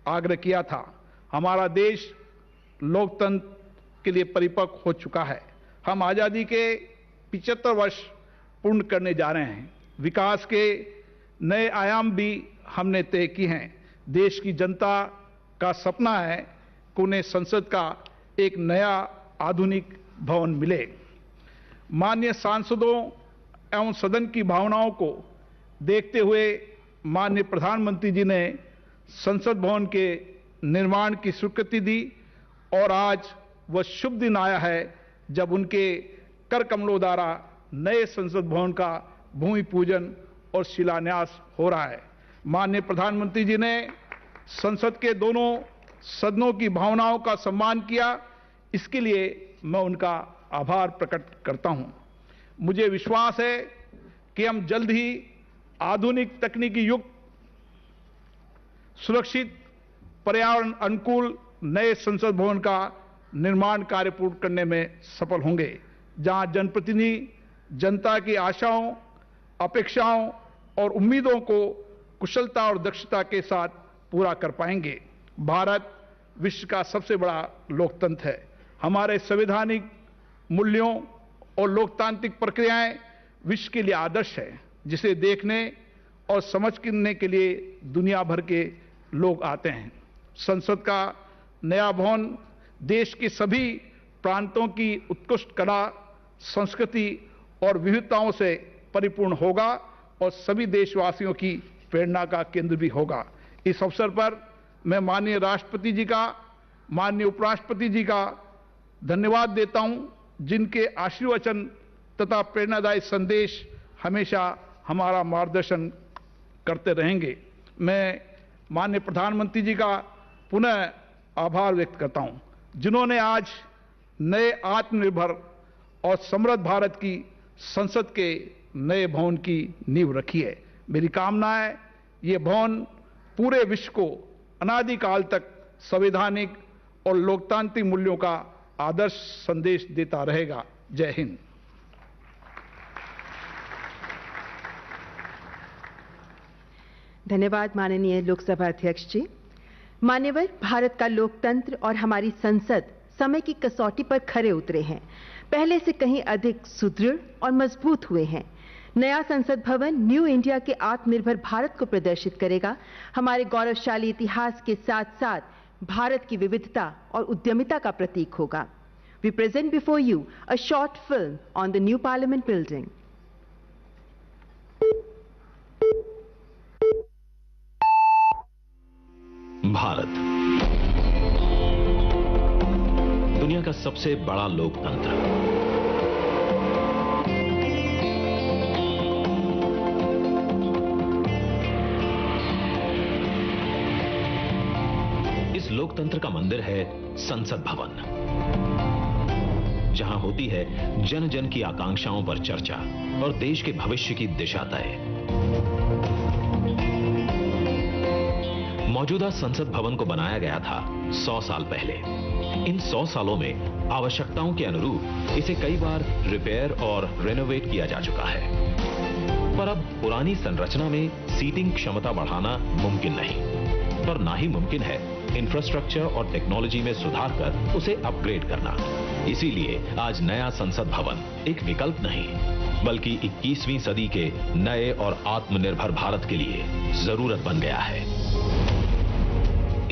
आग्रह किया था। हमारा देश लोकतंत्र के लिए परिपक्व हो चुका है। हम आजादी के 75 वर्ष पूर्ण करने जा रहे हैं। विकास के नए आयाम भी हमने तय किए हैं। देश की जनता का सपना है कि उन्हें संसद का एक नया आधुनिक भवन मिले। माननीय सांसदों एवं सदन की भावनाओं को देखते हुए माननीय प्रधानमंत्री जी ने संसद भवन के निर्माण की स्वीकृति दी और आज वह शुभ दिन आया है जब उनके कर कमलों द्वारा नए संसद भवन का भूमि पूजन और शिलान्यास हो रहा है। माननीय प्रधानमंत्री जी ने संसद के दोनों सदनों की भावनाओं का सम्मान किया, इसके लिए मैं उनका आभार प्रकट करता हूं। मुझे विश्वास है कि हम जल्द ही आधुनिक तकनीकी युक्त, सुरक्षित, पर्यावरण अनुकूल नए संसद भवन का निर्माण कार्य पूर्ण करने में सफल होंगे, जहां जनप्रतिनिधि जनता की आशाओं, अपेक्षाओं और उम्मीदों को कुशलता और दक्षता के साथ पूरा कर पाएंगे। भारत विश्व का सबसे बड़ा लोकतंत्र है। हमारे संवैधानिक मूल्यों और लोकतांत्रिक प्रक्रियाएं विश्व के लिए आदर्श है, जिसे देखने और समझने के लिए दुनिया भर के लोग आते हैं। संसद का नया भवन देश के सभी प्रांतों की उत्कृष्ट कला, संस्कृति और विविधताओं से परिपूर्ण होगा और सभी देशवासियों की प्रेरणा का केंद्र भी होगा। इस अवसर पर मैं माननीय राष्ट्रपति जी का, माननीय उपराष्ट्रपति जी का धन्यवाद देता हूं, जिनके आशीर्वचन तथा प्रेरणादायी संदेश हमेशा हमारा मार्गदर्शन करते रहेंगे। मैं माननीय प्रधानमंत्री जी का पुनः आभार व्यक्त करता हूं, जिन्होंने आज नए आत्मनिर्भर और समृद्ध भारत की संसद के नए भवन की नींव रखी है। मेरी कामना है ये भवन पूरे विश्व को अनादिकाल तक संवैधानिक और लोकतांत्रिक मूल्यों का आदर्श संदेश देता रहेगा। जय हिंद। धन्यवाद माननीय लोकसभा अध्यक्ष जी। मान्यवर, भारत का लोकतंत्र और हमारी संसद समय की कसौटी पर खरे उतरे हैं, पहले से कहीं अधिक सुदृढ़ और मजबूत हुए हैं। नया संसद भवन न्यू इंडिया के आत्मनिर्भर भारत को प्रदर्शित करेगा। हमारे गौरवशाली इतिहास के साथ साथ भारत की विविधता और उद्यमिता का प्रतीक होगा। We present before you a short film on the new Parliament building. Bharat दुनिया का सबसे बड़ा लोकतंत्र, इस लोकतंत्र का मंदिर है संसद भवन, जहां होती है जन जन की आकांक्षाओं पर चर्चा और देश के भविष्य की दिशा तय। मौजूदा संसद भवन को बनाया गया था 100 साल पहले। इन 100 सालों में आवश्यकताओं के अनुरूप इसे कई बार रिपेयर और रेनोवेट किया जा चुका है, पर अब पुरानी संरचना में सीटिंग क्षमता बढ़ाना मुमकिन नहीं। पर ना ही मुमकिन है इंफ्रास्ट्रक्चर और टेक्नोलॉजी में सुधार कर उसे अपग्रेड करना। इसीलिए आज नया संसद भवन एक विकल्प नहीं बल्कि 21वीं सदी के नए और आत्मनिर्भर भारत के लिए जरूरत बन गया है।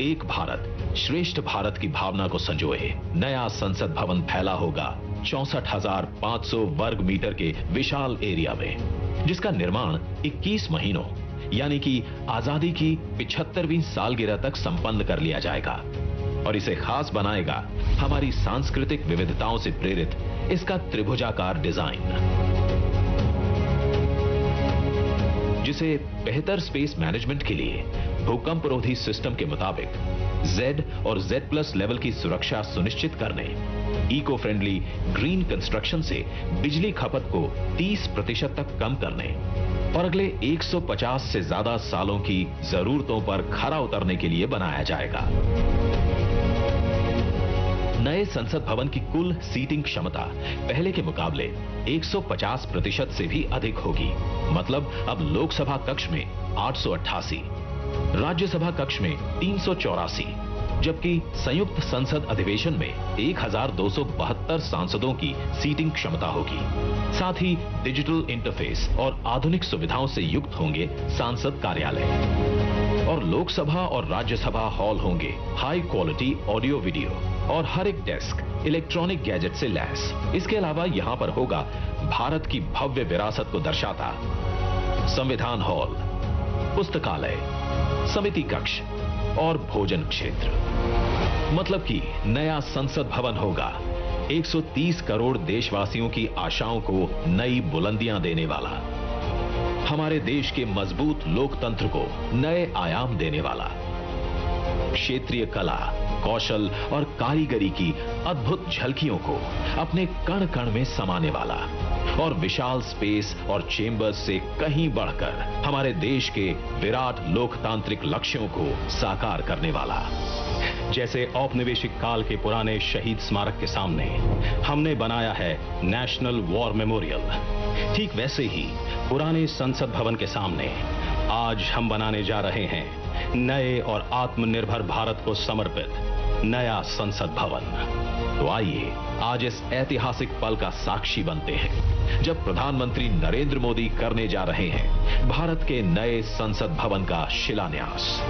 एक भारत श्रेष्ठ भारत की भावना को संजोए नया संसद भवन फैला होगा 64,500 वर्ग मीटर के विशाल एरिया में, जिसका निर्माण 21 महीनों यानी कि आजादी की 75वीं सालगिरह तक संपन्न कर लिया जाएगा। और इसे खास बनाएगा हमारी सांस्कृतिक विविधताओं से प्रेरित इसका त्रिभुजाकार डिजाइन, जिसे बेहतर स्पेस मैनेजमेंट के लिए भूकंपरोधी सिस्टम के मुताबिक Z और Z+ लेवल की सुरक्षा सुनिश्चित करने, इको फ्रेंडली ग्रीन कंस्ट्रक्शन से बिजली खपत को 30% तक कम करने और अगले 150 से ज्यादा सालों की जरूरतों पर खरा उतरने के लिए बनाया जाएगा। नए संसद भवन की कुल सीटिंग क्षमता पहले के मुकाबले 150% से भी अधिक होगी। मतलब अब लोकसभा कक्ष में 888, राज्यसभा कक्ष में 384, जबकि संयुक्त संसद अधिवेशन में 1272 सांसदों की सीटिंग क्षमता होगी। साथ ही डिजिटल इंटरफेस और आधुनिक सुविधाओं से युक्त होंगे सांसद कार्यालय और लोकसभा और राज्यसभा हॉल होंगे हाई क्वालिटी ऑडियो वीडियो और हर एक डेस्क इलेक्ट्रॉनिक गैजेट से लैस। इसके अलावा यहां पर होगा भारत की भव्य विरासत को दर्शाता संविधान हॉल, पुस्तकालय, समिति कक्ष और भोजन क्षेत्र। मतलब कि नया संसद भवन होगा 130 करोड़ देशवासियों की आशाओं को नई बुलंदियां देने वाला, हमारे देश के मजबूत लोकतंत्र को नए आयाम देने वाला, क्षेत्रीय कला, कौशल और कारीगरी की अद्भुत झलकियों को अपने कण कण में समाने वाला और विशाल स्पेस और चेंबर्स से कहीं बढ़कर हमारे देश के विराट लोकतांत्रिक लक्ष्यों को साकार करने वाला। जैसे औपनिवेशिक काल के पुराने शहीद स्मारक के सामने हमने बनाया है नेशनल वॉर मेमोरियल, ठीक वैसे ही पुराने संसद भवन के सामने आज हम बनाने जा रहे हैं नए और आत्मनिर्भर भारत को समर्पित नया संसद भवन। तो आइए आज इस ऐतिहासिक पल का साक्षी बनते हैं जब प्रधानमंत्री नरेंद्र मोदी करने जा रहे हैं भारत के नए संसद भवन का शिलान्यास।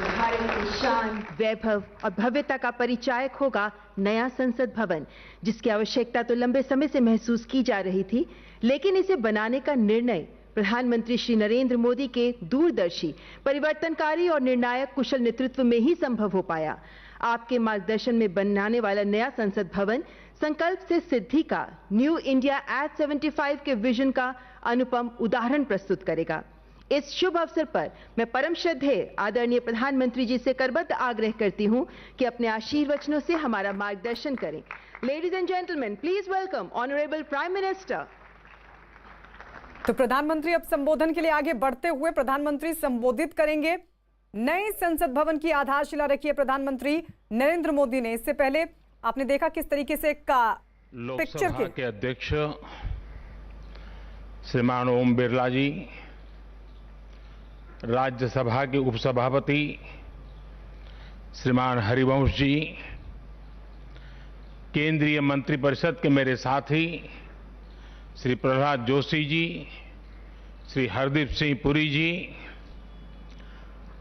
भारत की शान, वैभव और भव्यता का परिचायक होगा नया संसद भवन, जिसकी आवश्यकता तो लंबे समय से महसूस की जा रही थी, लेकिन इसे बनाने का निर्णय प्रधानमंत्री श्री नरेंद्र मोदी के दूरदर्शी, परिवर्तनकारी और निर्णायक कुशल नेतृत्व में ही संभव हो पाया। आपके मार्गदर्शन में बनने वाला नया संसद भवन संकल्प से सिद्धि का, न्यू इंडिया एट 75 के विजन का अनुपम उदाहरण प्रस्तुत करेगा। इस शुभ अवसर पर मैं परम श्रद्धेय आदरणीय प्रधानमंत्री जी से करबद्ध आग्रह करती हूं कि अपने आशीर्वचनों से हमारा मार्गदर्शन करें। Ladies and gentleman, please welcome honourable prime minister. तो प्रधानमंत्री अब संबोधन के लिए आगे बढ़ते हुए प्रधानमंत्री संबोधित करेंगे। नए संसद भवन की आधारशिला रखी है प्रधानमंत्री नरेंद्र मोदी ने। इससे पहले आपने देखा किस तरीके से का पिक्चर के अध्यक्ष श्रीमान ओम बिरला जी, राज्यसभा के उपसभापति श्रीमान हरिवंश जी, केंद्रीय मंत्रिपरिषद के मेरे साथी श्री प्रहलाद जोशी जी, श्री हरदीप सिंह पुरी जी,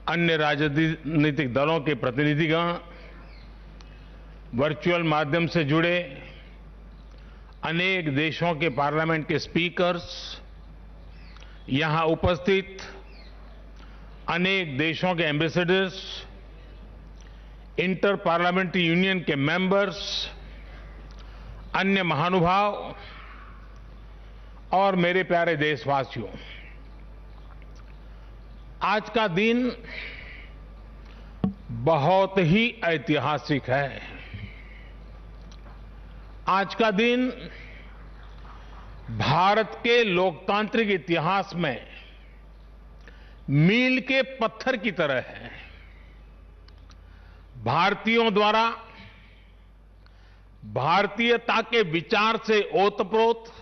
अन्य राजनीतिक दलों के प्रतिनिधिगण, वर्चुअल माध्यम से जुड़े अनेक देशों के पार्लियामेंट के स्पीकर्स, यहां उपस्थित अनेक देशों के एम्बेसडर्स, इंटर पार्लियामेंट्री यूनियन के मेंबर्स, अन्य महानुभाव और मेरे प्यारे देशवासियों, आज का दिन बहुत ही ऐतिहासिक है। आज का दिन भारत के लोकतांत्रिक इतिहास में मील के पत्थर की तरह है। भारतीयों द्वारा भारतीयता के विचार से ओतप्रोत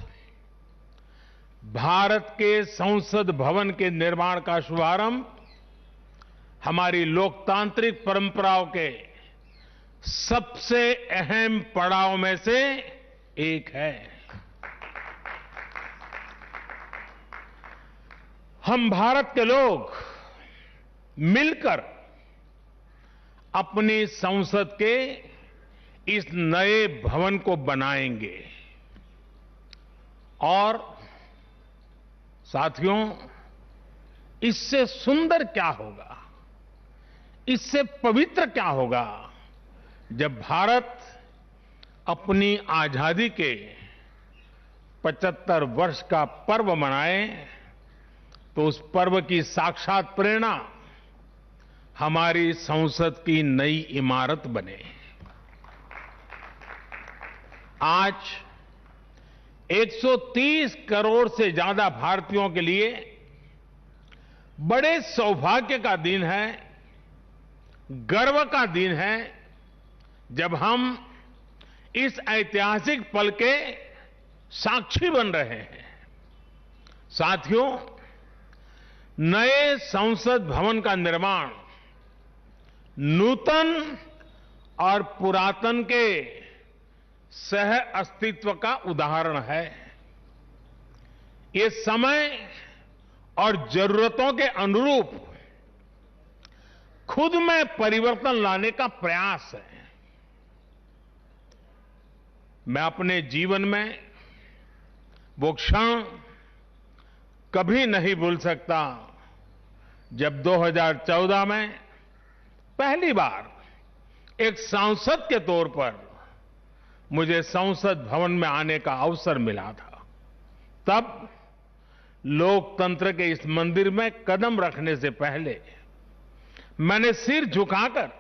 भारत के संसद भवन के निर्माण का शुभारंभ हमारी लोकतांत्रिक परंपराओं के सबसे अहम पड़ाव में से एक है। हम भारत के लोग मिलकर अपनी संसद के इस नए भवन को बनाएंगे और साथियों, इससे सुंदर क्या होगा, इससे पवित्र क्या होगा जब भारत अपनी आजादी के 75 वर्ष का पर्व मनाए तो उस पर्व की साक्षात प्रेरणा हमारी संसद की नई इमारत बने। आज 130 करोड़ से ज्यादा भारतीयों के लिए बड़े सौभाग्य का दिन है, गर्व का दिन है जब हम इस ऐतिहासिक पल के साक्षी बन रहे हैं। साथियों, नए संसद भवन का निर्माण नूतन और पुरातन के सह अस्तित्व का उदाहरण है। ये समय और जरूरतों के अनुरूप खुद में परिवर्तन लाने का प्रयास है। मैं अपने जीवन में वो क्षण कभी नहीं भूल सकता जब 2014 में पहली बार एक सांसद के तौर पर मुझे संसद भवन में आने का अवसर मिला था। तब लोकतंत्र के इस मंदिर में कदम रखने से पहले मैंने सिर झुकाकर,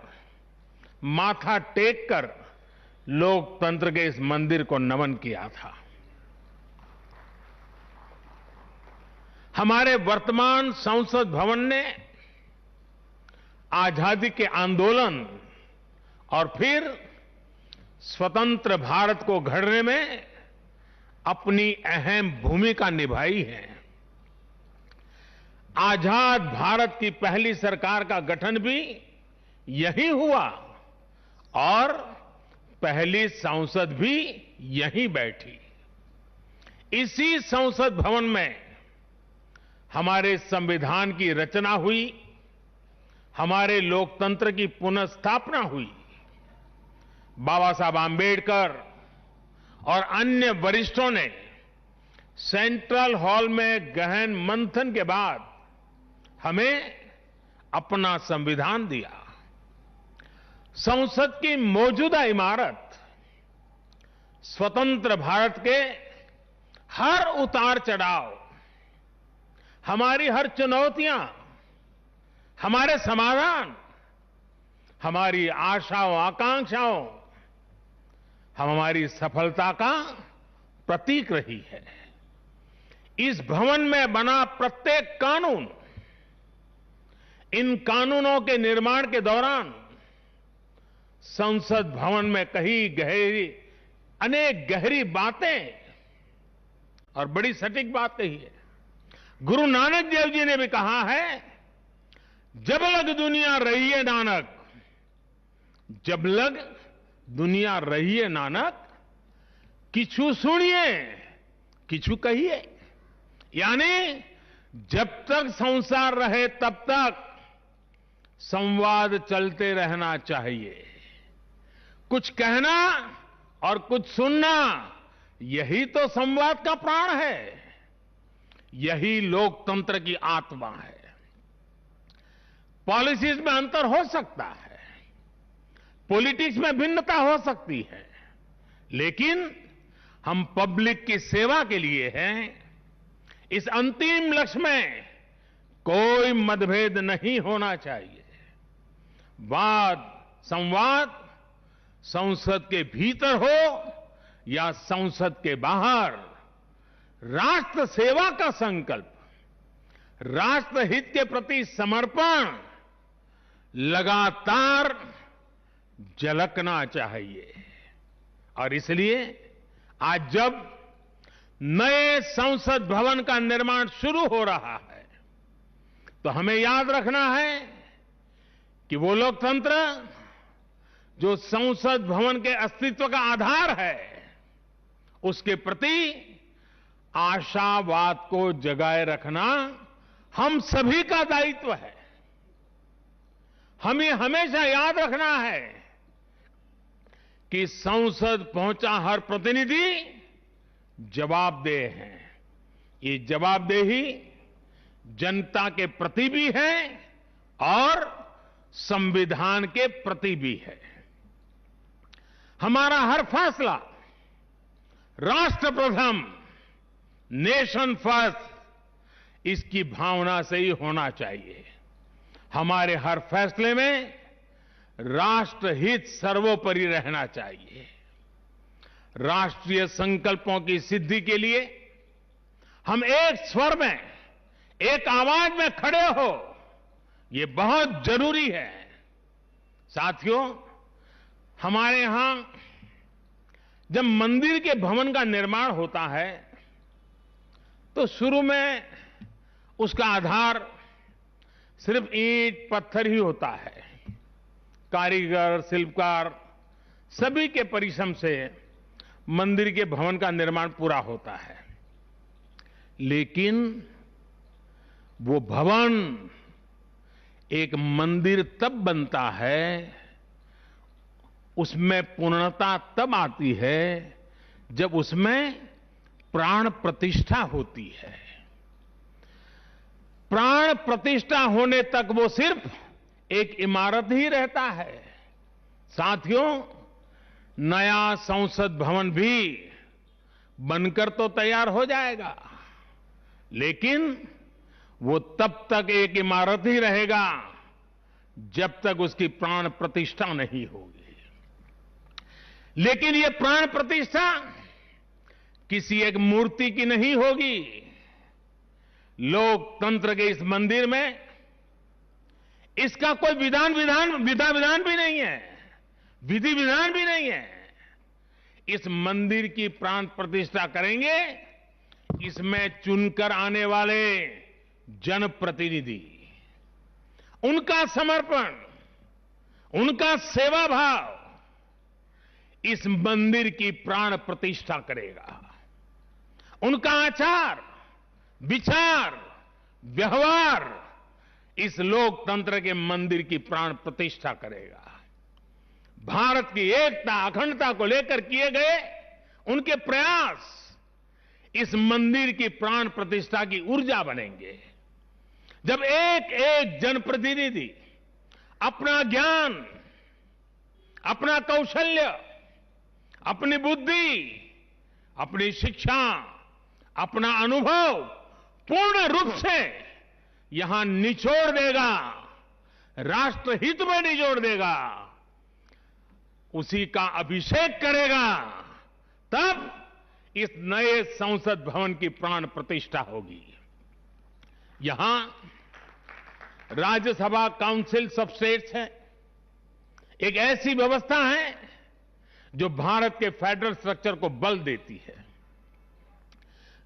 माथा टेककर लोकतंत्र के इस मंदिर को नमन किया था। हमारे वर्तमान संसद भवन ने आजादी के आंदोलन और फिर स्वतंत्र भारत को गढ़ने में अपनी अहम भूमिका निभाई है। आजाद भारत की पहली सरकार का गठन भी यही हुआ और पहली संसद भी यहीं बैठी। इसी संसद भवन में हमारे संविधान की रचना हुई, हमारे लोकतंत्र की पुनर्स्थापना हुई। बाबा साहब आंबेडकर और अन्य वरिष्ठों ने सेंट्रल हॉल में गहन मंथन के बाद हमें अपना संविधान दिया। संसद की मौजूदा इमारत स्वतंत्र भारत के हर उतार चढ़ाव, हमारी हर चुनौतियां, हमारे समाधान, हमारी आशाओं आकांक्षाओं, हमारी सफलता का प्रतीक रही है। इस भवन में बना प्रत्येक कानून, इन कानूनों के निर्माण के दौरान संसद भवन में कही गहरी, अनेक गहरी बातें और बड़ी सटीक बात कही है। गुरु नानक देव जी ने भी कहा है, जब लग दुनिया रही है नानक, जब लग दुनिया रही है नानक, किछु सुनिए किछु कहिए। यानी जब तक संसार रहे तब तक संवाद चलते रहना चाहिए। कुछ कहना और कुछ सुनना, यही तो संवाद का प्राण है, यही लोकतंत्र की आत्मा है। पॉलिसीज में अंतर हो सकता है, पॉलिटिक्स में भिन्नता हो सकती है, लेकिन हम पब्लिक की सेवा के लिए हैं। इस अंतिम लक्ष्य में कोई मतभेद नहीं होना चाहिए। वाद संवाद संसद के भीतर हो या संसद के बाहर, राष्ट्र सेवा का संकल्प, राष्ट्रहित के प्रति समर्पण लगातार झलकना चाहिए। और इसलिए आज जब नए संसद भवन का निर्माण शुरू हो रहा है, तो हमें याद रखना है कि वो लोकतंत्र जो संसद भवन के अस्तित्व का आधार है, उसके प्रति आशावाद को जगाए रखना हम सभी का दायित्व है। हमें हमेशा याद रखना है कि संसद पहुंचा हर प्रतिनिधि जवाबदेह है। ये जवाबदेही जनता के प्रति भी है और संविधान के प्रति भी है। हमारा हर फैसला राष्ट्र प्रथम, नेशन फर्स्ट, इसकी भावना से ही होना चाहिए। हमारे हर फैसले में राष्ट्रहित सर्वोपरि रहना चाहिए। राष्ट्रीय संकल्पों की सिद्धि के लिए हम एक स्वर में, एक आवाज में खड़े हो, ये बहुत जरूरी है। साथियों, हमारे यहां जब मंदिर के भवन का निर्माण होता है तो शुरू में उसका आधार सिर्फ ईंट पत्थर ही होता है। कारीगर, शिल्पकार सभी के परिश्रम से मंदिर के भवन का निर्माण पूरा होता है, लेकिन वो भवन एक मंदिर तब बनता है, उसमें पूर्णता तब आती है जब उसमें प्राण प्रतिष्ठा होती है। प्राण प्रतिष्ठा होने तक वो सिर्फ एक इमारत ही रहता है। साथियों, नया संसद भवन भी बनकर तो तैयार हो जाएगा, लेकिन वो तब तक एक इमारत ही रहेगा जब तक उसकी प्राण प्रतिष्ठा नहीं होगी। लेकिन ये प्राण प्रतिष्ठा किसी एक मूर्ति की नहीं होगी। लोकतंत्र के इस मंदिर में इसका कोई विधा विधान भी नहीं है, विधि विधान भी नहीं है। इस मंदिर की प्राण प्रतिष्ठा करेंगे इसमें चुनकर आने वाले जनप्रतिनिधि, उनका समर्पण, उनका सेवा भाव इस मंदिर की प्राण प्रतिष्ठा करेगा। उनका आचार, विचार, व्यवहार इस लोकतंत्र के मंदिर की प्राण प्रतिष्ठा करेगा। भारत की एकता, अखंडता को लेकर किए गए उनके प्रयास इस मंदिर की प्राण प्रतिष्ठा की ऊर्जा बनेंगे। जब एक एक जनप्रतिनिधि अपना ज्ञान, अपना कौशल्य, अपनी बुद्धि, अपनी शिक्षा, अपना अनुभव पूर्ण रूप से यहां निचोड़ देगा, राष्ट्रहित में निचोड़ देगा, उसी का अभिषेक करेगा, तब इस नए संसद भवन की प्राण प्रतिष्ठा होगी। यहां राज्यसभा काउंसिल सब स्टेट्स है, एक ऐसी व्यवस्था है जो भारत के फेडरल स्ट्रक्चर को बल देती है।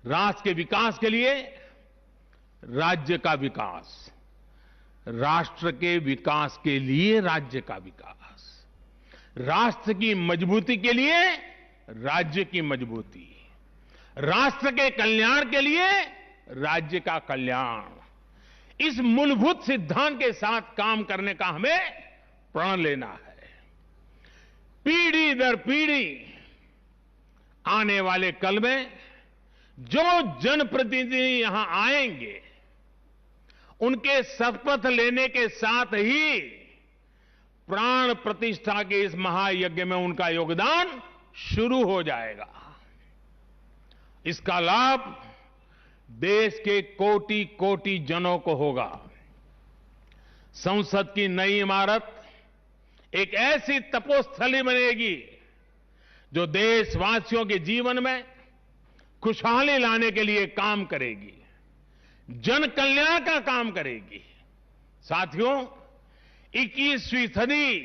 राष्ट्र के विकास के लिए राज्य का विकास, राष्ट्र के विकास के लिए राज्य का विकास, राष्ट्र की मजबूती के लिए राज्य की मजबूती, राष्ट्र के कल्याण के लिए राज्य का कल्याण, इस मूलभूत सिद्धांत के साथ काम करने का हमें प्रण लेना है। पीढ़ी दर पीढ़ी आने वाले कल में जो जनप्रतिनिधि यहां आएंगे, उनके शपथ लेने के साथ ही प्राण प्रतिष्ठा के इस महायज्ञ में उनका योगदान शुरू हो जाएगा। इसका लाभ देश के कोटि कोटि जनों को होगा। संसद की नई इमारत एक ऐसी तपोस्थली बनेगी जो देशवासियों के जीवन में खुशहाली लाने के लिए काम करेगी, जन कल्याण का काम करेगी। साथियों, 21वीं सदी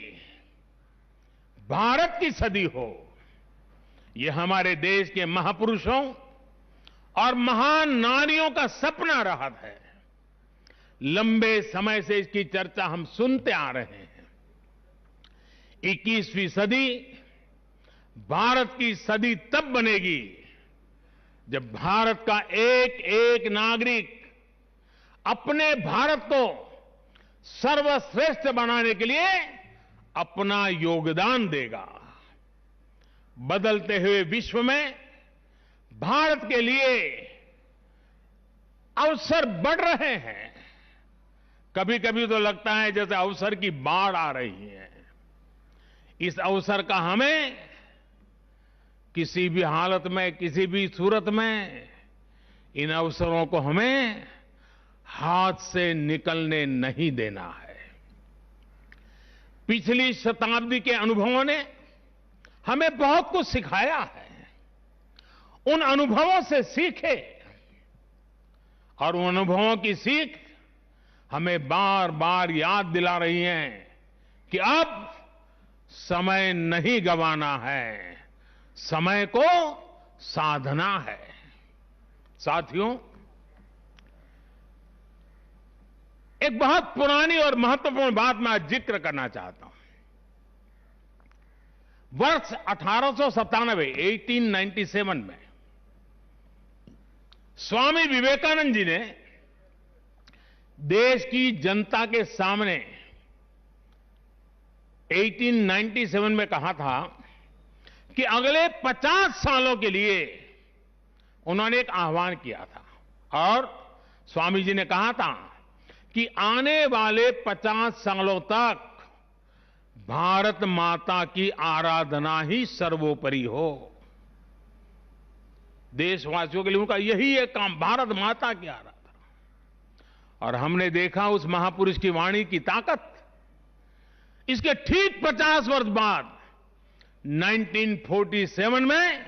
भारत की सदी हो, ये हमारे देश के महापुरुषों और महान नारियों का सपना रहा है। लंबे समय से इसकी चर्चा हम सुनते आ रहे हैं। 21वीं सदी भारत की सदी तब बनेगी जब भारत का एक एक नागरिक अपने भारत को सर्वश्रेष्ठ बनाने के लिए अपना योगदान देगा। बदलते हुए विश्व में भारत के लिए अवसर बढ़ रहे हैं। कभी कभी तो लगता है जैसे अवसर की बाढ़ आ रही है। इस अवसर का हमें किसी भी हालत में, किसी भी सूरत में इन अवसरों को हमें हाथ से निकलने नहीं देना है। पिछली शताब्दी के अनुभवों ने हमें बहुत कुछ सिखाया है। उन अनुभवों से सीखे और उन अनुभवों की सीख हमें बार बार याद दिला रही है कि अब समय नहीं गंवाना है, समय को साधना है। साथियों, एक बहुत पुरानी और महत्वपूर्ण बात मैं आज जिक्र करना चाहता हूं। वर्ष 1897 में स्वामी विवेकानंद जी ने देश की जनता के सामने 1897 में कहा था कि अगले 50 सालों के लिए उन्होंने एक आह्वान किया था और स्वामी जी ने कहा था कि आने वाले 50 सालों तक भारत माता की आराधना ही सर्वोपरि हो। देशवासियों के लिए उनका यही एक काम, भारत माता की आराधना। और हमने देखा उस महापुरुष की वाणी की ताकत। इसके ठीक 50 वर्ष बाद 1947 में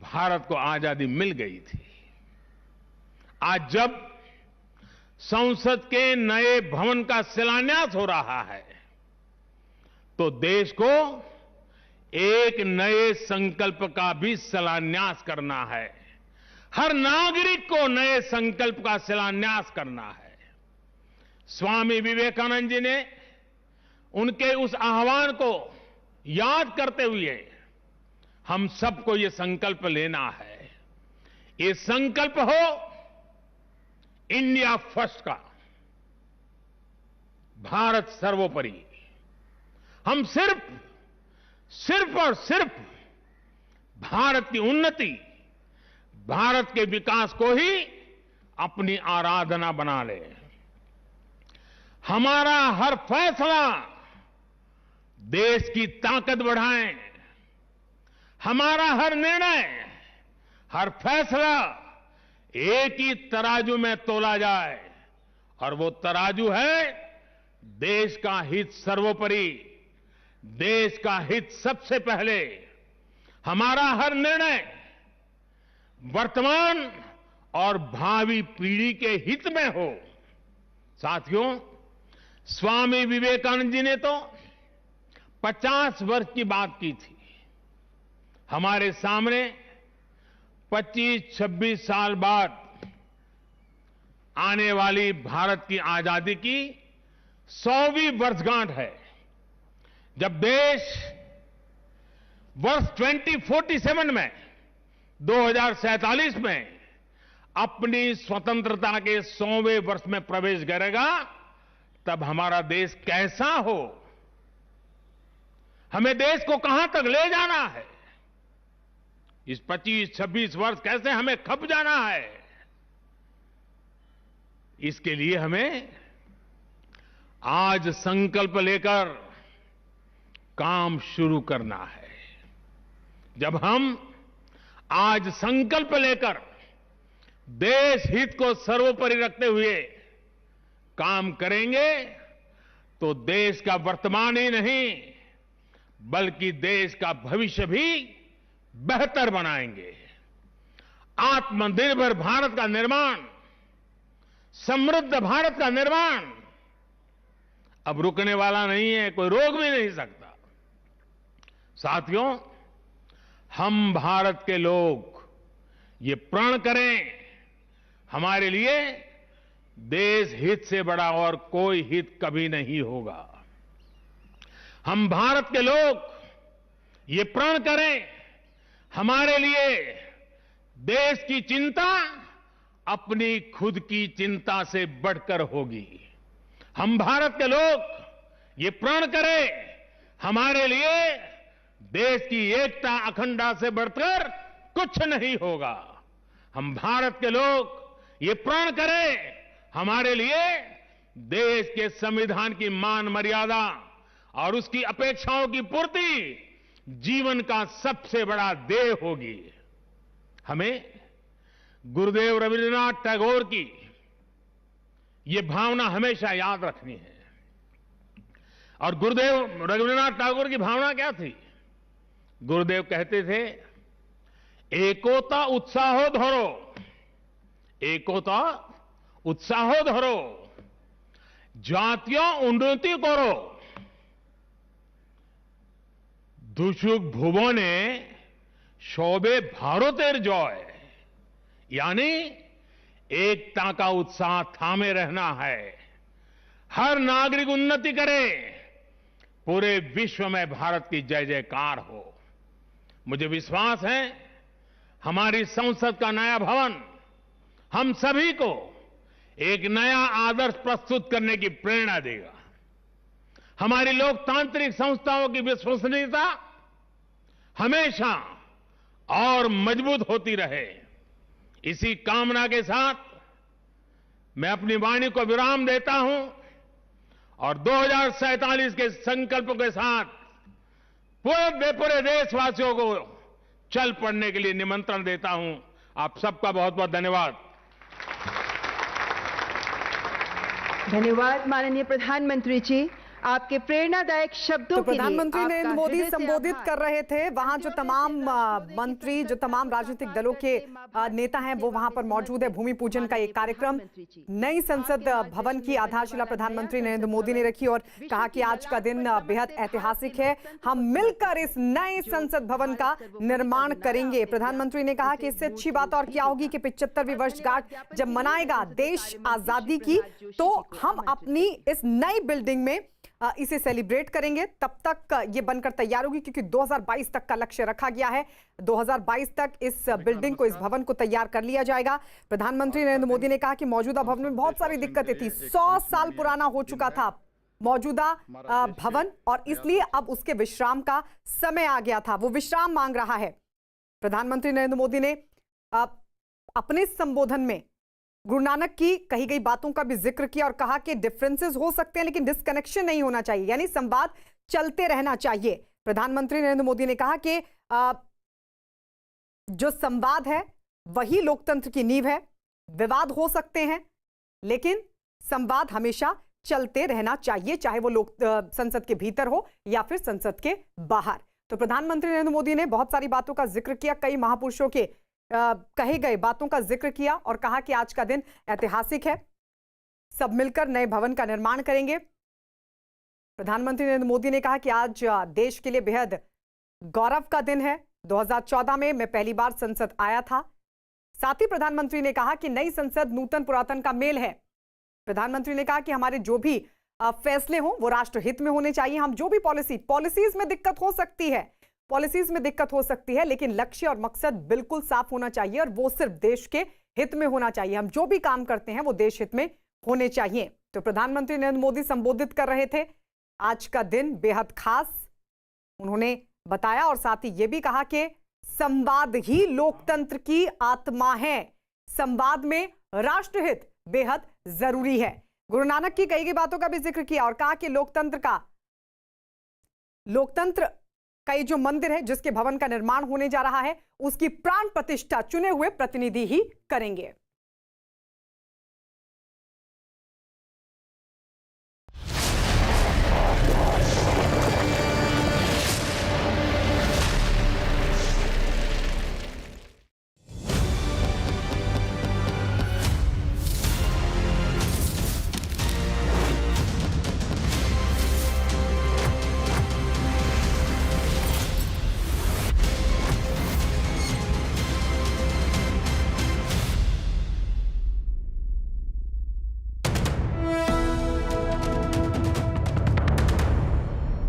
भारत को आजादी मिल गई थी। आज जब संसद के नए भवन का शिलान्यास हो रहा है तो देश को एक नए संकल्प का भी शिलान्यास करना है। हर नागरिक को नए संकल्प का शिलान्यास करना है। स्वामी विवेकानंद जी ने उनके उस आह्वान को याद करते हुए हम सबको ये संकल्प लेना है। ये संकल्प हो इंडिया फर्स्ट का, भारत सर्वोपरि। हम सिर्फ और सिर्फ भारत की उन्नति, भारत के विकास को ही अपनी आराधना बना ले। हमारा हर फैसला देश की ताकत बढ़ाए। हमारा हर निर्णय, हर फैसला एक ही तराजू में तोला जाए और वो तराजू है देश का हित सर्वोपरि, देश का हित सबसे पहले। हमारा हर निर्णय वर्तमान और भावी पीढ़ी के हित में हो। साथियों, स्वामी विवेकानंद जी ने तो 50 वर्ष की बात की थी। हमारे सामने 25-26 साल बाद आने वाली भारत की आजादी की 100वीं वर्षगांठ है, जब देश वर्ष 2047 में 2047 में अपनी स्वतंत्रता के 100वें वर्ष में प्रवेश करेगा। तब हमारा देश कैसा हो, हमें देश को कहां तक ले जाना है, इस 25-26 वर्ष कैसे हमें खप जाना है, इसके लिए हमें आज संकल्प लेकर काम शुरू करना है। जब हम आज संकल्प लेकर देश हित को सर्वोपरि रखते हुए काम करेंगे तो देश का वर्तमान ही नहीं बल्कि देश का भविष्य भी बेहतर बनाएंगे। आत्मनिर्भर भारत का निर्माण, समृद्ध भारत का निर्माण अब रुकने वाला नहीं है, कोई रोक भी नहीं सकता। साथियों, हम भारत के लोग ये प्रण करें, हमारे लिए देश हित से बड़ा और कोई हित कभी नहीं होगा। हम भारत के लोग ये प्रण करें, हमारे लिए देश की चिंता अपनी खुद की चिंता से बढ़कर होगी। हम भारत के लोग ये प्रण करें, हमारे लिए देश की एकता अखंडता से बढ़कर कुछ नहीं होगा। हम भारत के लोग ये प्रण करें, हमारे लिए देश के संविधान की मान मर्यादा और उसकी अपेक्षाओं की पूर्ति जीवन का सबसे बड़ा ध्येय होगी। हमें गुरुदेव रविन्द्रनाथ टैगोर की ये भावना हमेशा याद रखनी है। और गुरुदेव रविन्द्रनाथ टैगोर की भावना क्या थी? गुरुदेव कहते थे, एकोता उत्साहो धरो, एकोता उत्साहो धरो, জাতীয় উন্নতি করো, দুসুক ভুবনে সবে ভারতের জয়। यानी एकता का उत्साह थामे रहना है। हर नागरिक उन्नति करे, पूरे विश्व में भारत की जय जयकार हो। मुझे विश्वास है हमारी संसद का नया भवन हम सभी को एक नया आदर्श प्रस्तुत करने की प्रेरणा देगा। हमारी लोकतांत्रिक संस्थाओं की विश्वसनीयता हमेशा और मजबूत होती रहे। इसी कामना के साथ मैं अपनी वाणी को विराम देता हूं और 2047 के संकल्प के साथ पूरे देशवासियों को चल पड़ने के लिए निमंत्रण देता हूं। आप सबका बहुत बहुत धन्यवाद। धन्यवाद माननीय प्रधानमंत्री जी, आपके प्रेरणादायक शब्दों तो के लिए। प्रधानमंत्री नरेंद्र मोदी संबोधित कर रहे थे। वहां जो तमाम मंत्री, जो तमाम राजनीतिक दलों के नेता हैं, वो वहां पर मौजूद है। भूमि पूजन का एक कार्यक्रम, नई संसद भवन की आधारशिला प्रधानमंत्री नरेंद्र मोदी ने रखी और कहा कि आज का दिन बेहद ऐतिहासिक है, हम मिलकर इस नए संसद भवन का निर्माण करेंगे। प्रधानमंत्री ने कहा कि इससे अच्छी बात और क्या होगी कि 75वीं वर्षगांठ जब मनाएगा देश आजादी की, तो हम अपनी इस नई बिल्डिंग में इसे सेलिब्रेट करेंगे। तब तक ये बनकर तैयार होगी क्योंकि 2022 तक का लक्ष्य रखा गया है। 2022 तक इस बिल्डिंग को, इस भवन को तैयार कर लिया जाएगा। प्रधानमंत्री नरेंद्र मोदी ने कहा कि मौजूदा भवन में बहुत सारी दिक्कतें थी। 100 साल पुराना हो चुका था मौजूदा भवन और इसलिए अब उसके विश्राम का समय आ गया था। वो विश्राम मांग रहा है। प्रधानमंत्री नरेंद्र मोदी ने अपने संबोधन में गुरु नानक की कही गई बातों का भी जिक्र किया और कहा कि डिफरेंसेस हो सकते हैं लेकिन डिस्कनेक्शन नहीं होना चाहिए, यानी संवाद चलते रहना चाहिए। प्रधानमंत्री नरेंद्र मोदी ने कहा कि जो संवाद है वही लोकतंत्र की नींव है। विवाद हो सकते हैं लेकिन संवाद हमेशा चलते रहना चाहिए, चाहे वो लोग संसद के भीतर हो या फिर संसद के बाहर। तो प्रधानमंत्री नरेंद्र मोदी ने बहुत सारी बातों का जिक्र किया, कई महापुरुषों के कहे गए बातों का जिक्र किया और कहा कि आज का दिन ऐतिहासिक है, सब मिलकर नए भवन का निर्माण करेंगे। प्रधानमंत्री नरेंद्र मोदी ने कहा कि आज देश के लिए बेहद गौरव का दिन है। 2014 में मैं पहली बार संसद आया था। साथ ही प्रधानमंत्री ने कहा कि नई संसद नूतन पुरातन का मेल है। प्रधानमंत्री ने कहा कि हमारे जो भी फैसले हों वो राष्ट्र हित में होने चाहिए। हम जो भी पॉलिसीज में दिक्कत हो सकती है, पॉलिसीज में दिक्कत हो सकती है, लेकिन लक्ष्य और मकसद बिल्कुल साफ होना चाहिए और वो सिर्फ देश के हित में होना चाहिए। हम जो भी काम करते हैं वो देश हित में होने चाहिए। तो प्रधानमंत्री नरेंद्र मोदी संबोधित कर रहे थे। आज का दिन बेहद खास उन्होंने बताया और साथ ही ये भी कहा कि संवाद ही लोकतंत्र की आत्मा है, संवाद में राष्ट्रहित बेहद जरूरी है। गुरु नानक की कई गई बातों का भी जिक्र किया और कहा कि लोकतंत्र का ये जो मंदिर है जिसके भवन का निर्माण होने जा रहा है उसकी प्राण प्रतिष्ठा चुने हुए प्रतिनिधि ही करेंगे।